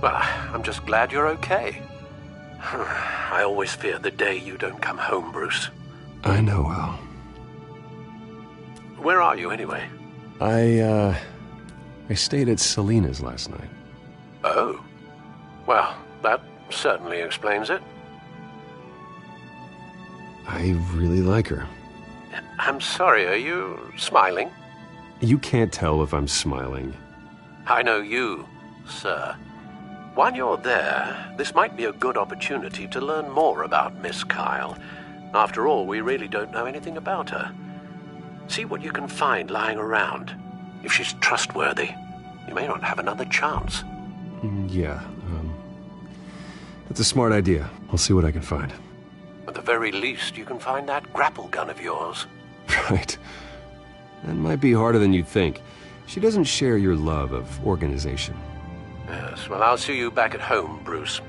Well, I'm just glad you're okay. I always fear the day you don't come home, Bruce. I know, Al. Where are you, anyway? I stayed at Selina's last night. Oh. Well, that certainly explains it. I really like her. I'm sorry, are you smiling? You can't tell if I'm smiling. I know you, sir. While you're there, this might be a good opportunity to learn more about Miss Kyle. After all, we really don't know anything about her. See what you can find lying around. If she's trustworthy, you may not have another chance. Yeah, that's a smart idea. I'll see what I can find. At the very least, you can find that grapple gun of yours. Right. That might be harder than you'd think. She doesn't share your love of organization. Yes, well, I'll see you back at home, Bruce.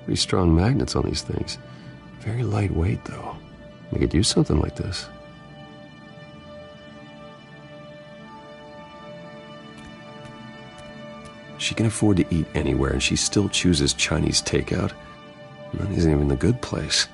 Pretty strong magnets on these things. Very lightweight, though. They could use something like this. She can afford to eat anywhere, and she still chooses Chinese takeout. And that isn't even the good place.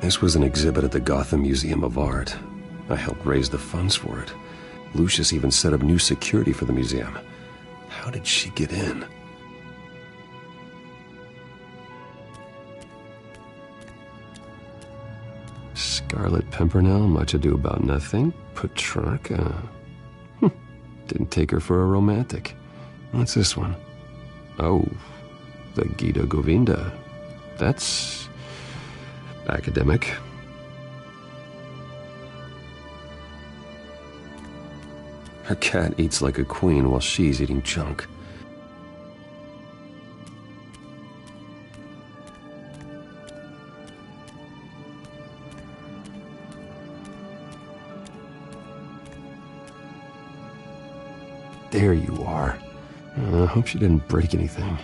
This was an exhibit at the Gotham Museum of Art. I helped raise the funds for it. Lucius even set up new security for the museum. How did she get in? Scarlet Pimpernel, Much Ado About Nothing, Petrarca. Didn't take her for a romantic. What's this one? Oh, the Gita Govinda. That's academic. Her cat eats like a queen while she's eating junk. There you are. I hope she didn't break anything.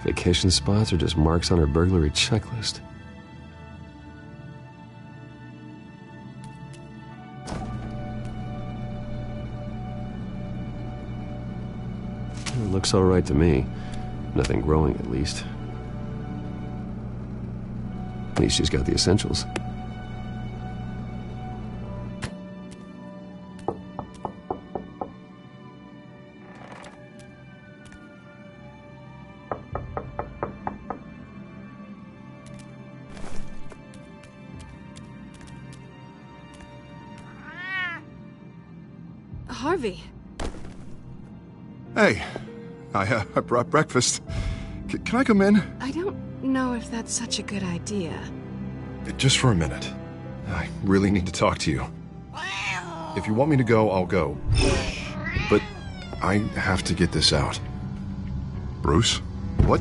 Vacation spots are just marks on her burglary checklist. It looks all right to me. Nothing growing, at least. At least she's got the essentials. Harvey. Hey, I brought breakfast. Can I come in? I don't know if that's such a good idea. Just for a minute. I really need to talk to you. If you want me to go, I'll go. But I have to get this out. Bruce? What,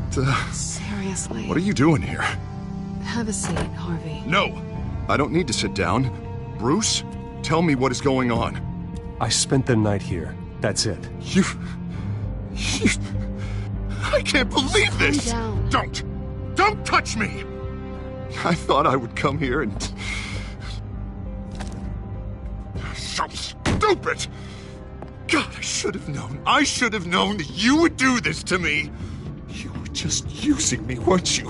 Seriously? What are you doing here? Have a seat, Harvey. No! I don't need to sit down. Bruce, tell me what is going on. I spent the night here. That's it. You... I can't believe this! Calm down. Don't touch me! I thought I would come here and... So stupid! God, I should have known. I should have known that you would do this to me. You were just using me, weren't you?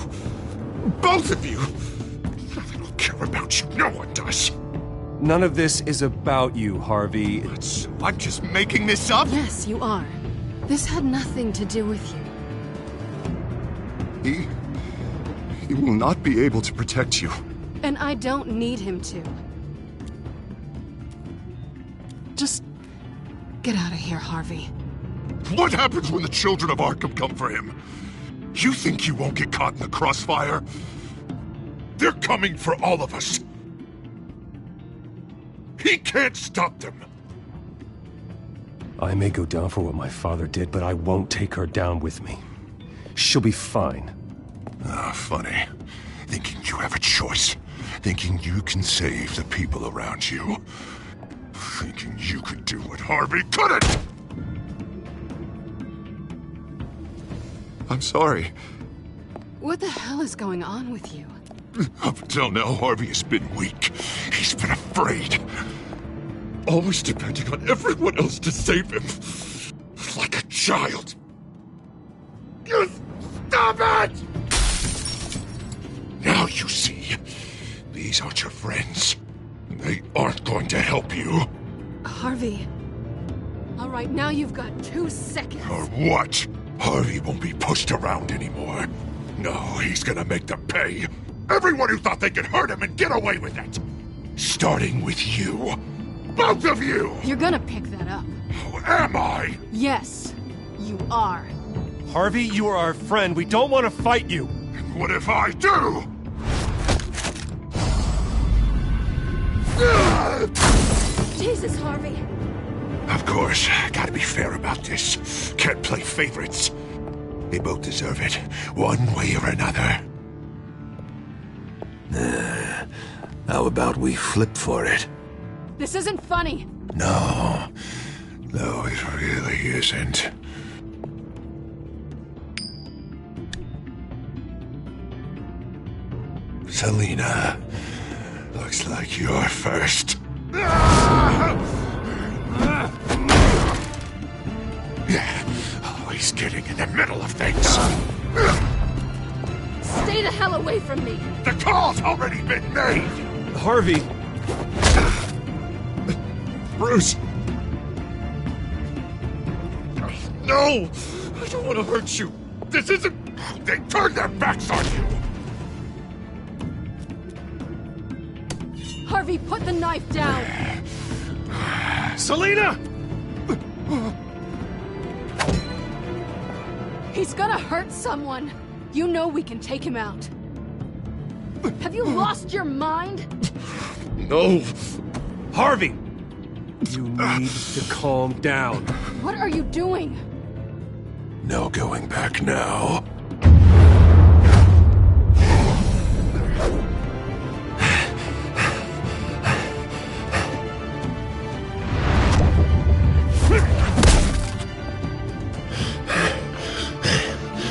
Both of you! I don't care about you. No one does. None of this is about you, Harvey. So I'm just making this up? Yes, you are. This had nothing to do with you. He will not be able to protect you. And I don't need him to. Just get out of here, Harvey. What happens when the children of Arkham come for him? You think you won't get caught in the crossfire? They're coming for all of us. He can't stop them. I may go down for what my father did, but I won't take her down with me. She'll be fine. Ah, funny. Thinking you have a choice. Thinking you can save the people around you. Thinking you could do what Harvey couldn't! I'm sorry. What the hell is going on with you? Up until now, Harvey has been weak. He's been afraid. Always depending on everyone else to save him. Like a child. You stop it! Now you see. These aren't your friends. They aren't going to help you. Harvey. All right, now you've got 2 seconds. Or what? Harvey won't be pushed around anymore. No, he's gonna make them pay. Everyone who thought they could hurt him and get away with it. Starting with you. Both of you! You're gonna pick that up. Who am I? Yes, you are. Harvey, you are our friend. We don't want to fight you. What if I do? Jesus, Harvey. Of course, gotta be fair about this. Can't play favorites. They both deserve it, one way or another. How about we flip for it? This isn't funny. No, it really isn't. Selina, looks like you're first. Yeah, always getting in the middle of things. Stay the hell away from me. The call's already been made. Harvey. Bruce. No, I don't want to hurt you. This isn't... They turned their backs on you. Harvey, put the knife down. Selina! He's gonna hurt someone. You know we can take him out. Have you lost your mind? No. Harvey! You need to calm down. What are you doing? No going back now.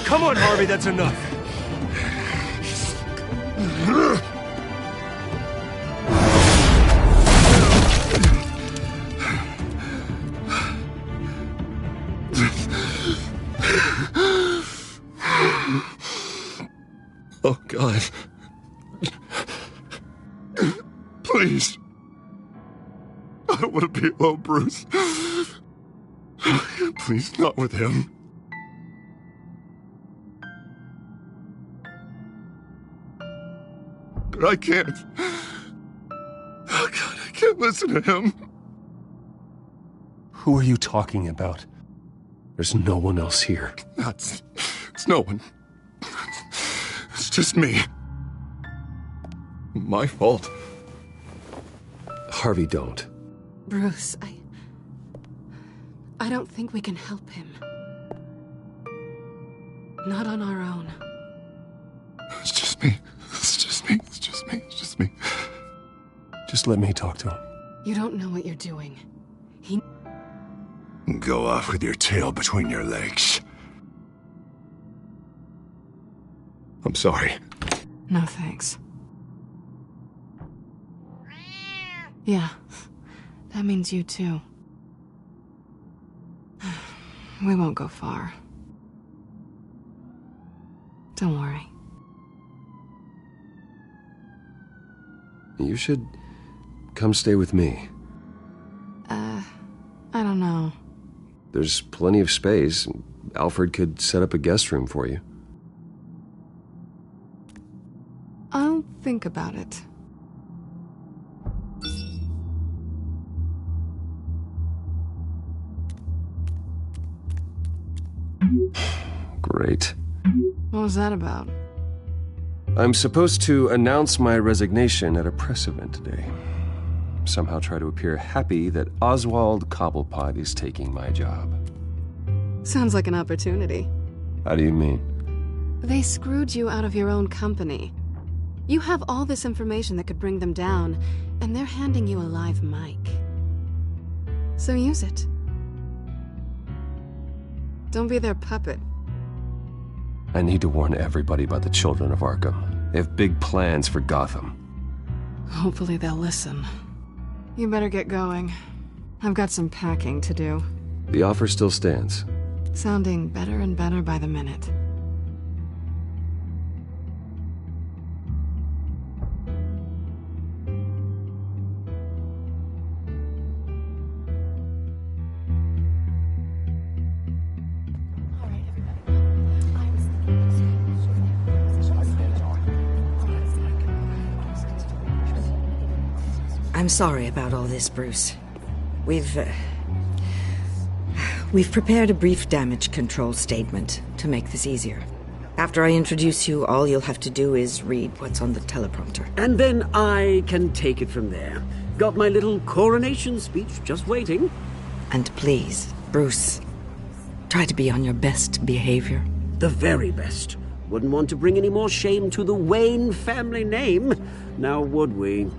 Come on, Harvey, that's enough. Oh, God. Please. I don't want to be alone, Bruce. Please, not with him. But I can't. Oh, God, I can't listen to him. Who are you talking about? There's no one else here. It's no one. It's just me. My fault. Harvey, don't. Bruce, I don't think we can help him. Not on our own. It's just me. It's just me. It's just me. It's just me. Just let me talk to him. You don't know what you're doing. Go off with your tail between your legs. I'm sorry. No thanks. Yeah, that means you too. We won't go far. Don't worry. You should come stay with me. I don't know. There's plenty of space. Alfred could set up a guest room for you. I'll think about it. Great. What was that about? I'm supposed to announce my resignation at a press event today. Somehow try to appear happy that Oswald Cobblepot is taking my job. Sounds like an opportunity. How do you mean? They screwed you out of your own company. You have all this information that could bring them down, and they're handing you a live mic. So use it. Don't be their puppet. I need to warn everybody about the children of Arkham. They have big plans for Gotham. Hopefully they'll listen. You better get going. I've got some packing to do. The offer still stands. Sounding better and better by the minute. I'm sorry about all this, Bruce. We've prepared a brief damage control statement to make this easier. After I introduce you, all you'll have to do is read what's on the teleprompter. And then I can take it from there. Got my little coronation speech just waiting. And please, Bruce, try to be on your best behavior. The very best. Wouldn't want to bring any more shame to the Wayne family name, now would we?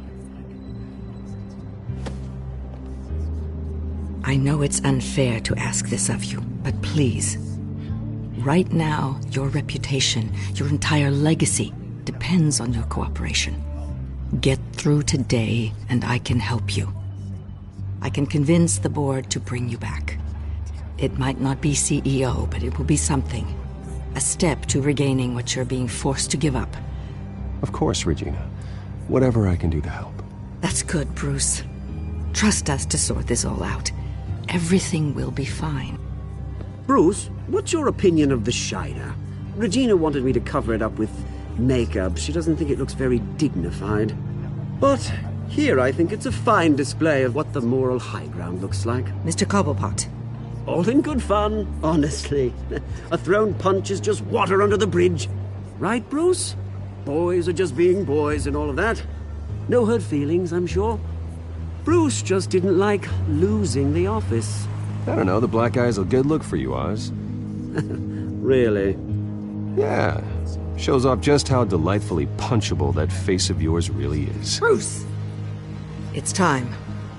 I know it's unfair to ask this of you, but please. Right now, your reputation, your entire legacy, depends on your cooperation. Get through today, and I can help you. I can convince the board to bring you back. It might not be CEO, but it will be something. A step to regaining what you're being forced to give up. Of course, Regina. Whatever I can do to help. That's good, Bruce. Trust us to sort this all out. Everything will be fine. Bruce, what's your opinion of the Shiner? Regina wanted me to cover it up with makeup. She doesn't think it looks very dignified. But here I think it's a fine display of what the moral high ground looks like. Mr. Cobblepot. All in good fun, honestly. A thrown punch is just water under the bridge. Right, Bruce? Boys are just being boys and all of that. No hurt feelings, I'm sure. Bruce just didn't like losing the office. I don't know, the black eye's a good look for you, Oz. Really? Yeah. Shows off just how delightfully punchable that face of yours really is. Bruce! It's time.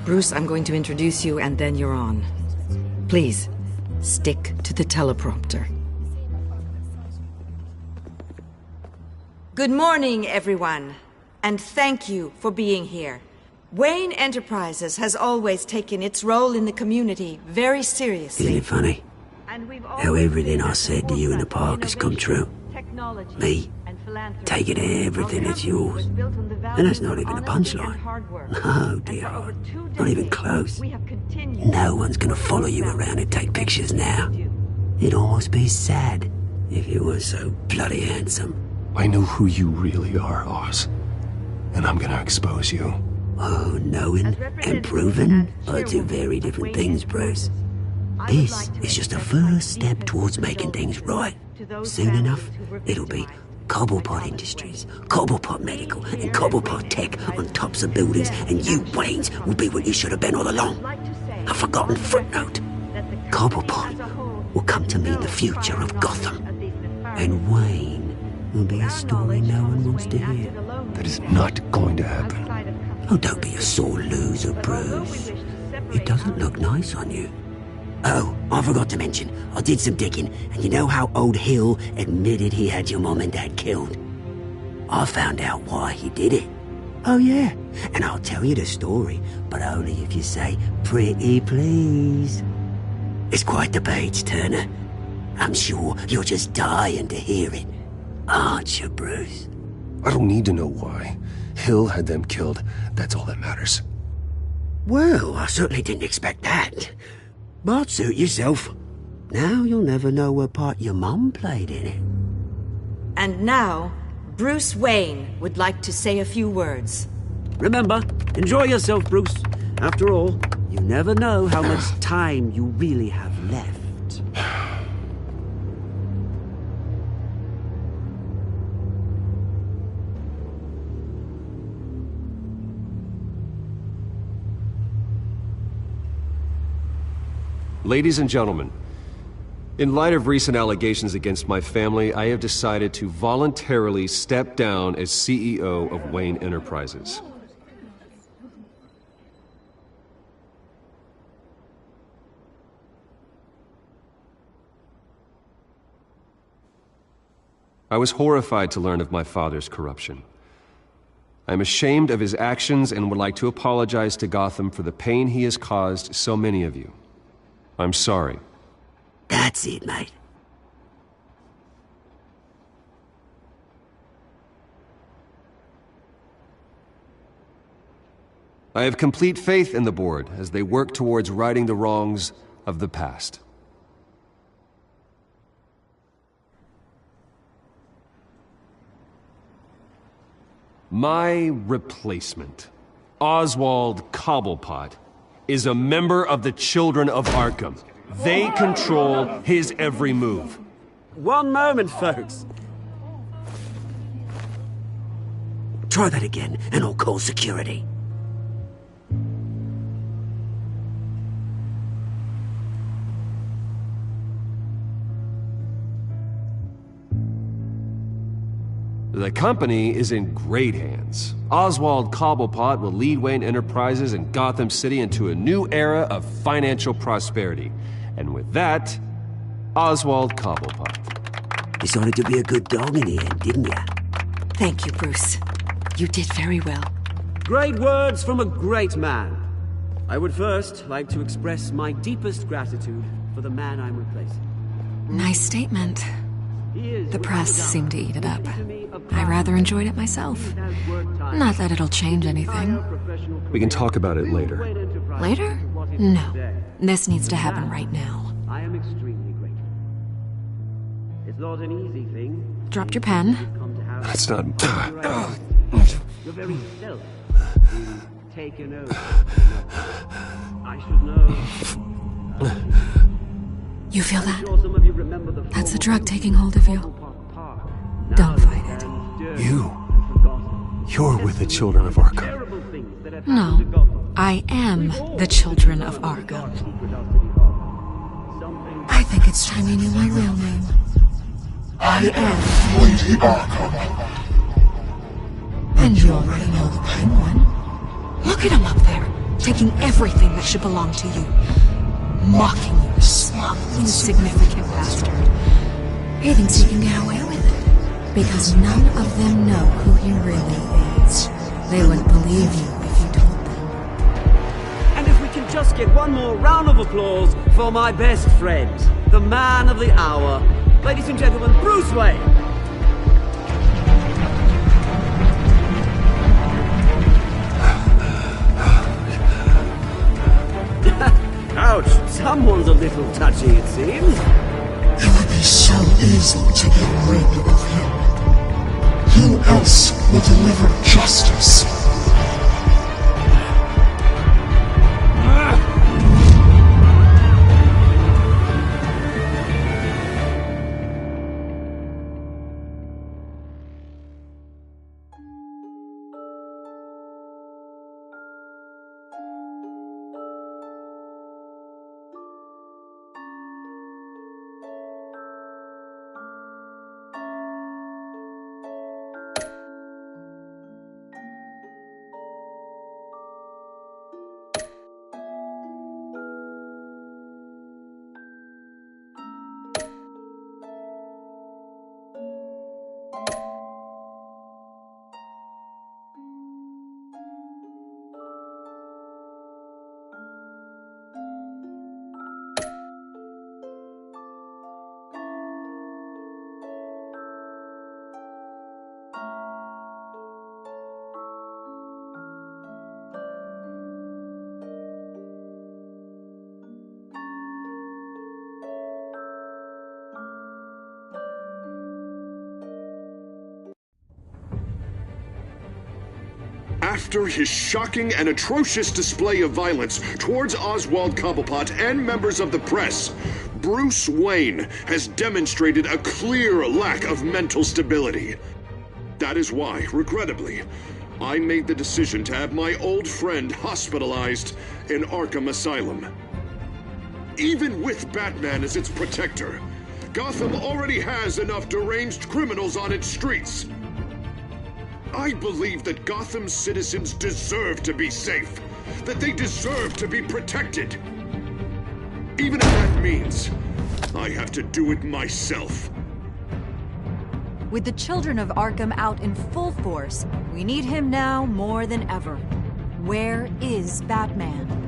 Bruce, I'm going to introduce you and then you're on. Please, stick to the teleprompter. Good morning, everyone. And thank you for being here. Wayne Enterprises has always taken its role in the community very seriously. Isn't it funny? How everything I said to you in the park has come true. Me, taking everything that's yours. And that's not even a punchline. No, dear. Not even close. No one's gonna follow you around and take pictures now. It'd almost be sad if you were so bloody handsome. I know who you really are, Oz. And I'm gonna expose you. Oh, knowing and proving are two very different things, Bruce. This is just a first step towards making things right. Soon enough, it'll be Cobblepot Industries, Cobblepot Medical, and Cobblepot Tech on tops of buildings, and you, Waynes, will be what you should have been all along. A forgotten footnote. Cobblepot will come to mean the future of Gotham. And Wayne will be a story no one wants to hear. That is not going to happen. Oh, don't be a sore loser, Bruce. It doesn't look nice on you. Oh, I forgot to mention, I did some digging, and you know how old Hill admitted he had your mom and dad killed? I found out why he did it. Oh yeah, and I'll tell you the story, but only if you say, pretty please. It's quite the page, Turner. I'm sure you're just dying to hear it, aren't you, Bruce? I don't need to know why. Hill had them killed. That's all that matters. Well, I certainly didn't expect that. But suit yourself. Now you'll never know what part your mum played in it. And now, Bruce Wayne would like to say a few words. Remember, enjoy yourself, Bruce. After all, you never know how much time you really have left. Ladies and gentlemen, in light of recent allegations against my family, I have decided to voluntarily step down as CEO of Wayne Enterprises. I was horrified to learn of my father's corruption. I am ashamed of his actions and would like to apologize to Gotham for the pain he has caused so many of you. I'm sorry. That's it, mate. I have complete faith in the board as they work towards righting the wrongs of the past. My replacement, Oswald Cobblepot, is a member of the Children of Arkham. They control his every move. One moment, folks. Try that again, and I'll call security. The company is in great hands. Oswald Cobblepot will lead Wayne Enterprises and Gotham City into a new era of financial prosperity. And with that, Oswald Cobblepot. Decided to be a good dog in the end, didn't you? Thank you, Bruce. You did very well. Great words from a great man. I would first like to express my deepest gratitude for the man I'm replacing. Nice statement. The press seemed to eat it up. I rather enjoyed it myself. Not that it'll change anything. We can talk about it later. Later? No. This needs to happen right now. I am extremely grateful. It's not an easy thing. Dropped your pen. That's not... Your very self being taken over. I should know. You feel that? That's the drug taking hold of you. Don't fight it. You're with the Children of Arkham. No, I am the Children of Arkham. I think it's time you knew my real name. I am Lady Arkham. And you already know the Penguin. Look at him up there, taking everything that should belong to you. Mocking you, smug, insignificant bastard. He thinks he can get away with it, because none of them know who he really is. They wouldn't believe you if you told them. And if we can just get one more round of applause for my best friend, the man of the hour, ladies and gentlemen, Bruce Wayne. Ouch, someone's a little touchy, it seems. It would be so easy to get rid of him. Who else will deliver justice? After his shocking and atrocious display of violence towards Oswald Cobblepot and members of the press, Bruce Wayne has demonstrated a clear lack of mental stability. That is why, regrettably, I made the decision to have my old friend hospitalized in Arkham Asylum. Even with Batman as its protector, Gotham already has enough deranged criminals on its streets. I believe that Gotham's citizens deserve to be safe, that they deserve to be protected. Even if that means I have to do it myself. With the children of Arkham out in full force, we need him now more than ever. Where is Batman?